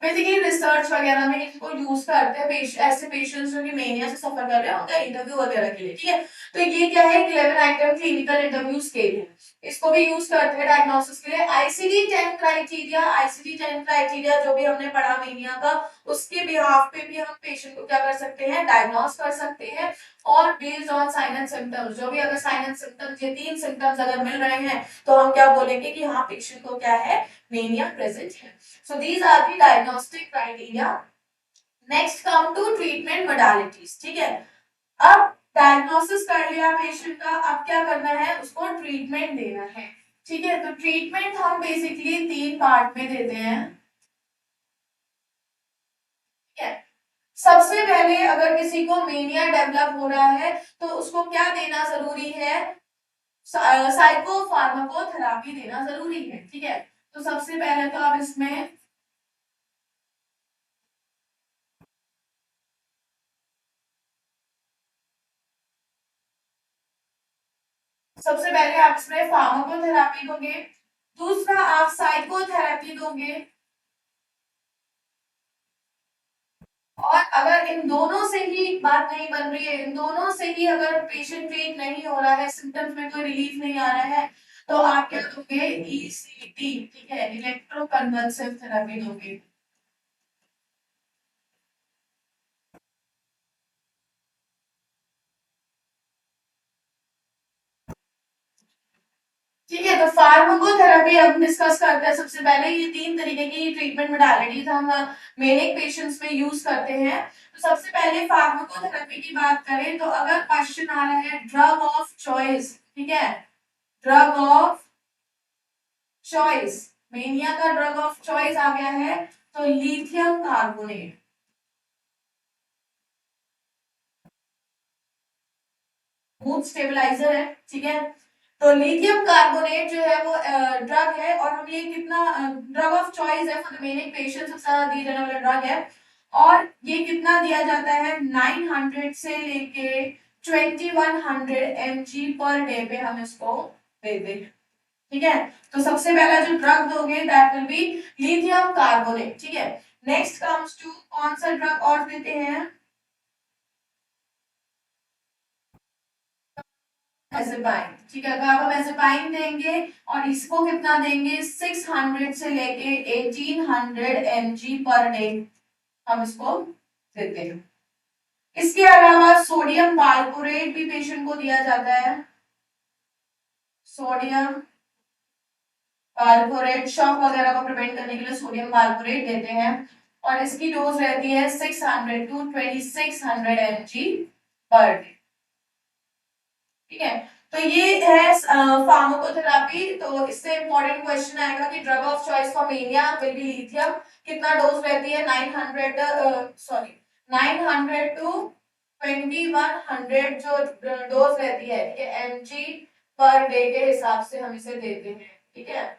basically research वगैरह में इसको यूज करते हैं ऐसे पेशेंट्स जो कि मेनिया से सफर कर रहे हैं उनका इंटरव्यू वगैरह के लिए। ठीक है, तो ये क्या है? 11 आइटम क्लिनिकल इंटरव्यू स्केल है, इसको भी यूज करते हैं डायग्नोसिस के लिए। आईसीडी 10 क्राइटेरिया, आईसीडी 10 क्राइटेरिया जो भी हमने पढ़ा मेनिया का, उसके बिहाफ पे भी हम पेशेंट को क्या कर सकते हैं? डायग्नोस कर सकते हैं। और based on sign and symptoms, जो भी अगर साइन एंड सिम्टम्स, ये तीन सिम्टम्स अगर मिल रहे हैं, तो हम क्या बोलेंगे कि हाँ पेशेंट को क्या है? मेनिया प्रेजेंट है। So these are the diagnostic criteria. Next come to treatment modalities. ठीक है, अब डायग्नोसिस कर लिया पेशेंट का, अब क्या करना है? उसको ट्रीटमेंट देना है। ठीक है, तो ट्रीटमेंट हम बेसिकली 3 पार्ट में देते हैं। ठीक है, सबसे पहले अगर किसी को मेनिया डेवलप हो रहा है तो उसको क्या देना जरूरी है, साइकोफार्माकोथेरापी देना जरूरी है। ठीक है, तो सबसे पहले तो आप इसमें सबसे पहले आप इसमें फार्माकोथेरापी दोगे, दूसरा आप साइकोथेरेपी दोगे, और अगर इन दोनों से ही बात नहीं बन रही है, इन दोनों से ही अगर पेशेंट ठीक नहीं हो रहा है, सिम्टम्स में कोई रिलीफ नहीं आ रहा है, तो आप क्या दोगे, ईसीटी, ठीक है, इलेक्ट्रोकन्वल्सिव थेरेपी दोगे। ठीक है, तो फार्माकोथेरेपी अब डिस्कस करते हैं। सबसे पहले ये 3 तरीके की ट्रीटमेंट मोडालिटीज हम मेनिक पेशेंट्स में यूज करते हैं। तो सबसे पहले फार्माकोथेरेपी की बात करें तो अगर क्वेश्चन आ रहा है ड्रग ऑफ चॉइस, ठीक है, ड्रग ऑफ चॉइस, मेनिया का ड्रग ऑफ चॉइस आ गया है, तो लिथियम कार्बोनेट, मूड स्टेबलाइजर है। ठीक है, तो लिथियम कार्बोनेट जो है वो ड्रग है, और हम ये कितना, ड्रग ऑफ चॉइस है फॉर द मेनिक पेशेंट, सबसे ज्यादा दी जाने वाला ड्रग है, और ये कितना दिया जाता है, 900 से लेके 2100 mg पर डे पे हम इसको देते हैं। ठीक है, तो सबसे पहला जो ड्रग दोगे that will B lithium carbonate. ठीक है, नेक्स्ट कम्स टू कौन सा ड्रग और देते हैं, एजेपाइन। ठीक है, अगर हम एजेपाइन देंगे और इसको कितना देंगे, 600 से लेके 1800 mg पर डे हम इसको देते हैं। इसके अलावा सोडियम वाल्पोरेट भी पेशेंट को दिया जाता है, सोडियम वाल्पोरेट, शॉक वगैरह को प्रिवेंट करने के लिए सोडियम वाल्पोरेट देते हैं, और इसकी डोज रहती है 600 टू 2600 mg पर डे। ठीक है, तो ये है फार्माकोथेरापी। तो इससे इंपॉर्टेंट क्वेश्चन आएगा कि drug of choice for mania will be lithium, कितना डोज रहती है, 900 टू 2100 जो डोज रहती है, ठीक है, एमजी पर डे के हिसाब से हम इसे देते हैं। ठीक है,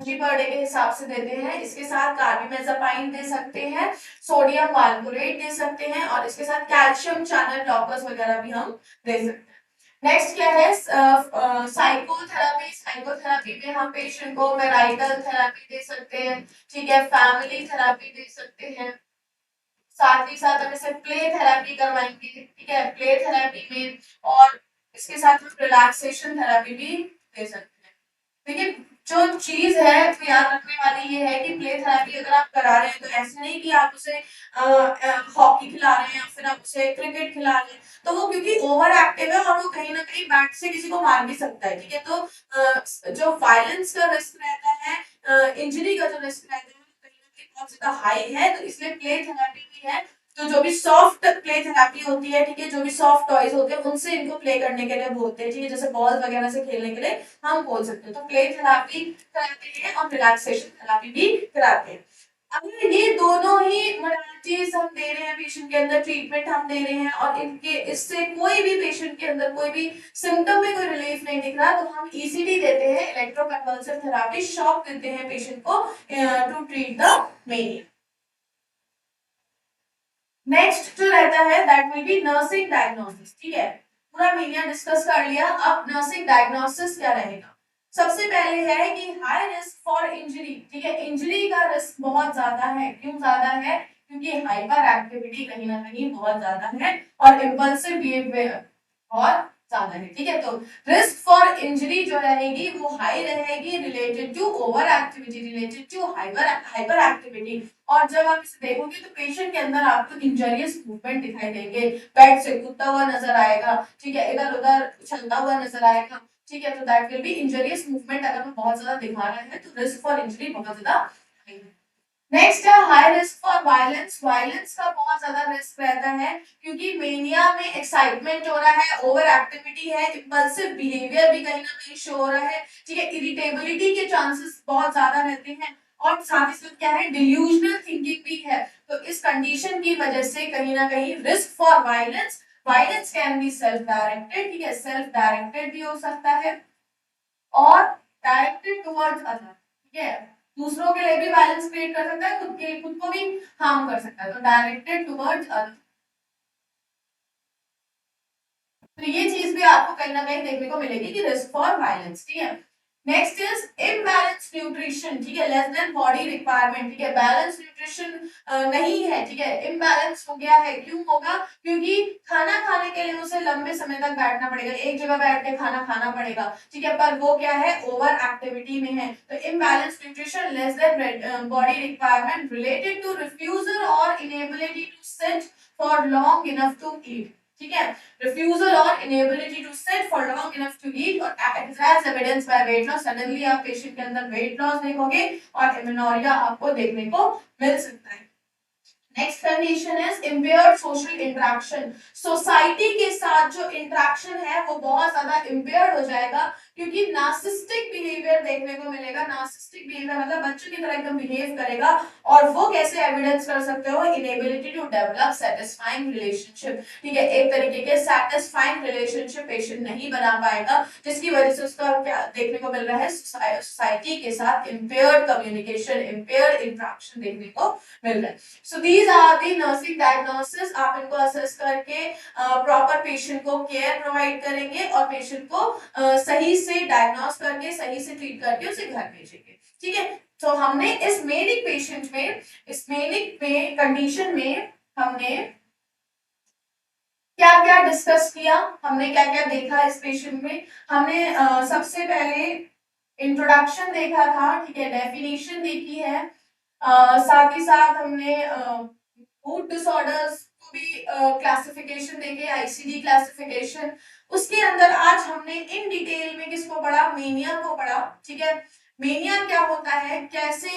जी पर डे के हिसाब से देते हैं। इसके साथ कार्बिमेज़ापाइन दे सकते हैं, सोडियम वाल्पोरेट दे सकते हैं, और इसके साथ कैल्शियम चैनल ब्लॉकर्स वगैरह भी हम दे सकते हैं। नेक्स्ट क्या है, साइकोथेरेपी। साइकोथेरेपी में हम पेशेंट को मैराइटल थेरेपी दे सकते हैं, ठीक है, फैमिली थेरेपी दे सकते हैं, साथ ही साथ हम इसे प्ले थेरेपी करवाएंगे। ठीक है, प्ले थेरेपी में, और इसके साथ हम रिलैक्सेशन थेरेपी भी दे सकते हैं। देखिए, जो चीज है तो याद रखने वाली ये है कि प्ले थेरेपी अगर आप करा रहे हैं तो ऐसे नहीं कि आप उसे हॉकी खिला रहे हैं या फिर आप उसे क्रिकेट खिला रहे हैं, तो वो क्योंकि ओवर एक्टिव है और वो कहीं ना कहीं बैट से किसी को मार भी सकता है। ठीक है, तो जो वायलेंस का रिस्क रहता है, इंजरी का जो रिस्क रहता है, वो कहीं ना कहीं बहुत ज्यादा हाई है, तो इसलिए प्ले थेरेपी भी है। तो जो भी सॉफ्ट प्ले थेरेपी होती है, ठीक है, जो भी सॉफ्ट टॉयज होते हैं उनसे इनको प्ले करने के लिए बोलते हैं। ठीक है, जैसे बॉल वगैरह से खेलने के लिए हम बोल सकते हैं। तो प्ले थेरेपी कराते हैं और रिलैक्सेशन थेरेपी भी कराते हैं। अगर ये दोनों ही मोडालिटीज हम दे रहे हैं पेशेंट के अंदर, ट्रीटमेंट हम दे रहे हैं, और इनके इससे कोई भी पेशेंट के अंदर कोई भी सिम्टम में कोई रिलीफ नहीं दिख रहा, तो हम ईसीटी देते हैं, इलेक्ट्रोकन्वल्सिव थेरेपी, शॉक देते हैं पेशेंट को to treat the mania. Next जो रहता है that will be nursing diagnosis. ठीक है, पूरा मेनिया डिस्कस कर लिया, अब नर्सिंग डायग्नोसिस क्या रहेगा। सबसे पहले है कि हाई रिस्क फॉर इंजरी। ठीक है, इंजरी का रिस्क बहुत ज्यादा है। क्यों ज्यादा है, क्योंकि हाइपर एक्टिविटी कहीं ना कहीं बहुत ज्यादा है, और इम्पल्सिव बिहेवियर बहुत ज्यादा है। ठीक है, तो रिस्क फॉर इंजरी जो रहेगी वो हाई रहेगी, related to overactivity, related to hyper hyperactivity. और जब आप इसे देखोगे तो पेशेंट के अंदर आपको इंजरियस मूवमेंट दिखाई देंगे, बेड से कूदता हुआ नजर आएगा, ठीक है, इधर उधर चलता हुआ नजर आएगा। ठीक है, तो that will B injurious movement. अगर वो बहुत ज्यादा दिखा रहा है तो रिस्क फॉर इंजरी बहुत ज्यादा हाई है। नेक्स्ट है high risk for violence. Violence का बहुत ज्यादा रिस्क रहता है क्योंकि मेनिया में एक्साइटमेंट हो रहा है, ओवर एक्टिविटी है, इंपल्सिव बिहेवियर भी कहीं ना कहीं शो हो रहा है, ठीक है, इरिटेबिलिटी के चांसेस बहुत ज्यादा रहते हैं और साथ ही साथ क्या है, डिल्यूजनल थिंकिंग भी है। तो इस कंडीशन की वजह से कहीं ना कहीं risk for violence, violence can be self directed, ठीक है, सेल्फ डायरेक्टेड भी हो सकता है और डायरेक्टेड टुवर्ड्स अदर, ठीक है, दूसरों के लिए भी वायलेंस क्रिएट कर सकता है, खुद के लिए, खुद को भी हार्म कर सकता है, तो डायरेक्टेड टुवर्ड्स अदर। तो ये चीज भी आपको कहीं ना कहीं देखने को मिलेगी कि रिस्क फॉर वायलेंस, ठीक है। नेक्स्ट इज इम्बैलेंस न्यूट्रिशन, ठीक है, लेस देन बॉडी रिक्वायरमेंट, ठीक है, बैलेंस न्यूट्रिशन नहीं है, ठीक है, इम्बैलेंस हो गया है, क्यों होगा, क्योंकि खाना खाने के लिए उसे लंबे समय तक बैठना पड़ेगा, एक जगह बैठ के खाना खाना पड़ेगा, ठीक है, पर वो क्या है, ओवर एक्टिविटी में है। तो imbalance nutrition less than body requirement related to refusal or inability to sit for long enough to eat, ठीक है, refusal or inability to sit for long enough to eat और as evidence by weight loss, suddenly आप पेशेंट के अंदर वेट लॉस देखोगे और एमेनोरिया आपको देखने को मिल सकता है। Next condition is impaired social interaction. Society के साथ जो इंटरेक्शन है वो बहुत ज्यादा इम्पेयर्ड हो जाएगा क्योंकि नार्सिस्टिक बिहेवियर देखने को मिलेगा। नार्सिस्टिक बिहेवियर मतलब बच्चों की तरह एकदम बिहेव करेगा और वो कैसे एविडेंस कर सकते हो, inability to develop satisfying relationship, ठीक है, एक तरीके के सेटिस्फाइंग रिलेशनशिप पेशेंट नहीं बना पाएगा जिसकी वजह से उसका क्या देखने को मिल रहा है, सोसाइटी के साथ इम्पेयर्ड कम्युनिकेशन, इम्पेयर्ड इंटरेक्शन देखने को मिल रहा है। So these are the nursing diagnosis। आप इनको असेस करके प्रॉपर पेशेंट को केयर प्रोवाइड करेंगे और पेशेंट को सही से डायग्नोस करके सही से ट्रीट करके उसे घर भेजेंगे, ठीक है। तो हमने इस मेनिक पेशेंट में, इस मेनिक में कंडीशन में हमने क्या क्या डिस्कस किया, हमने क्या क्या देखा इस पेशेंट में। हमने सबसे पहले इंट्रोडक्शन देखा था, ठीक है, डेफिनेशन देखी है, साथ ही साथ हमने मूड डिसऑर्डर्स को भी क्लासिफिकेशन देखे, आईसीडी क्लासिफिकेशन। उसके अंदर आज हमने इन डिटेल में किसको पढ़ा, मेनिया को पढ़ा, ठीक है। मेनिया क्या होता है, कैसे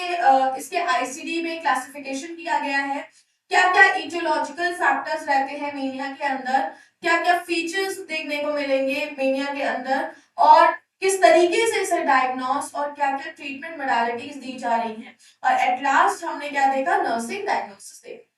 इसके आईसीडी में क्लासिफिकेशन किया गया है, क्या क्या इटियोलॉजिकल फैक्टर्स रहते हैं मेनिया के अंदर, क्या क्या फीचर्स देखने को मिलेंगे मेनिया के अंदर और किस तरीके से इसे डायग्नोस और क्या क्या ट्रीटमेंट मोडालिटीज दी जा रही हैं। और एट लास्ट हमने क्या देखा, नर्सिंग डायग्नोसिस देखा।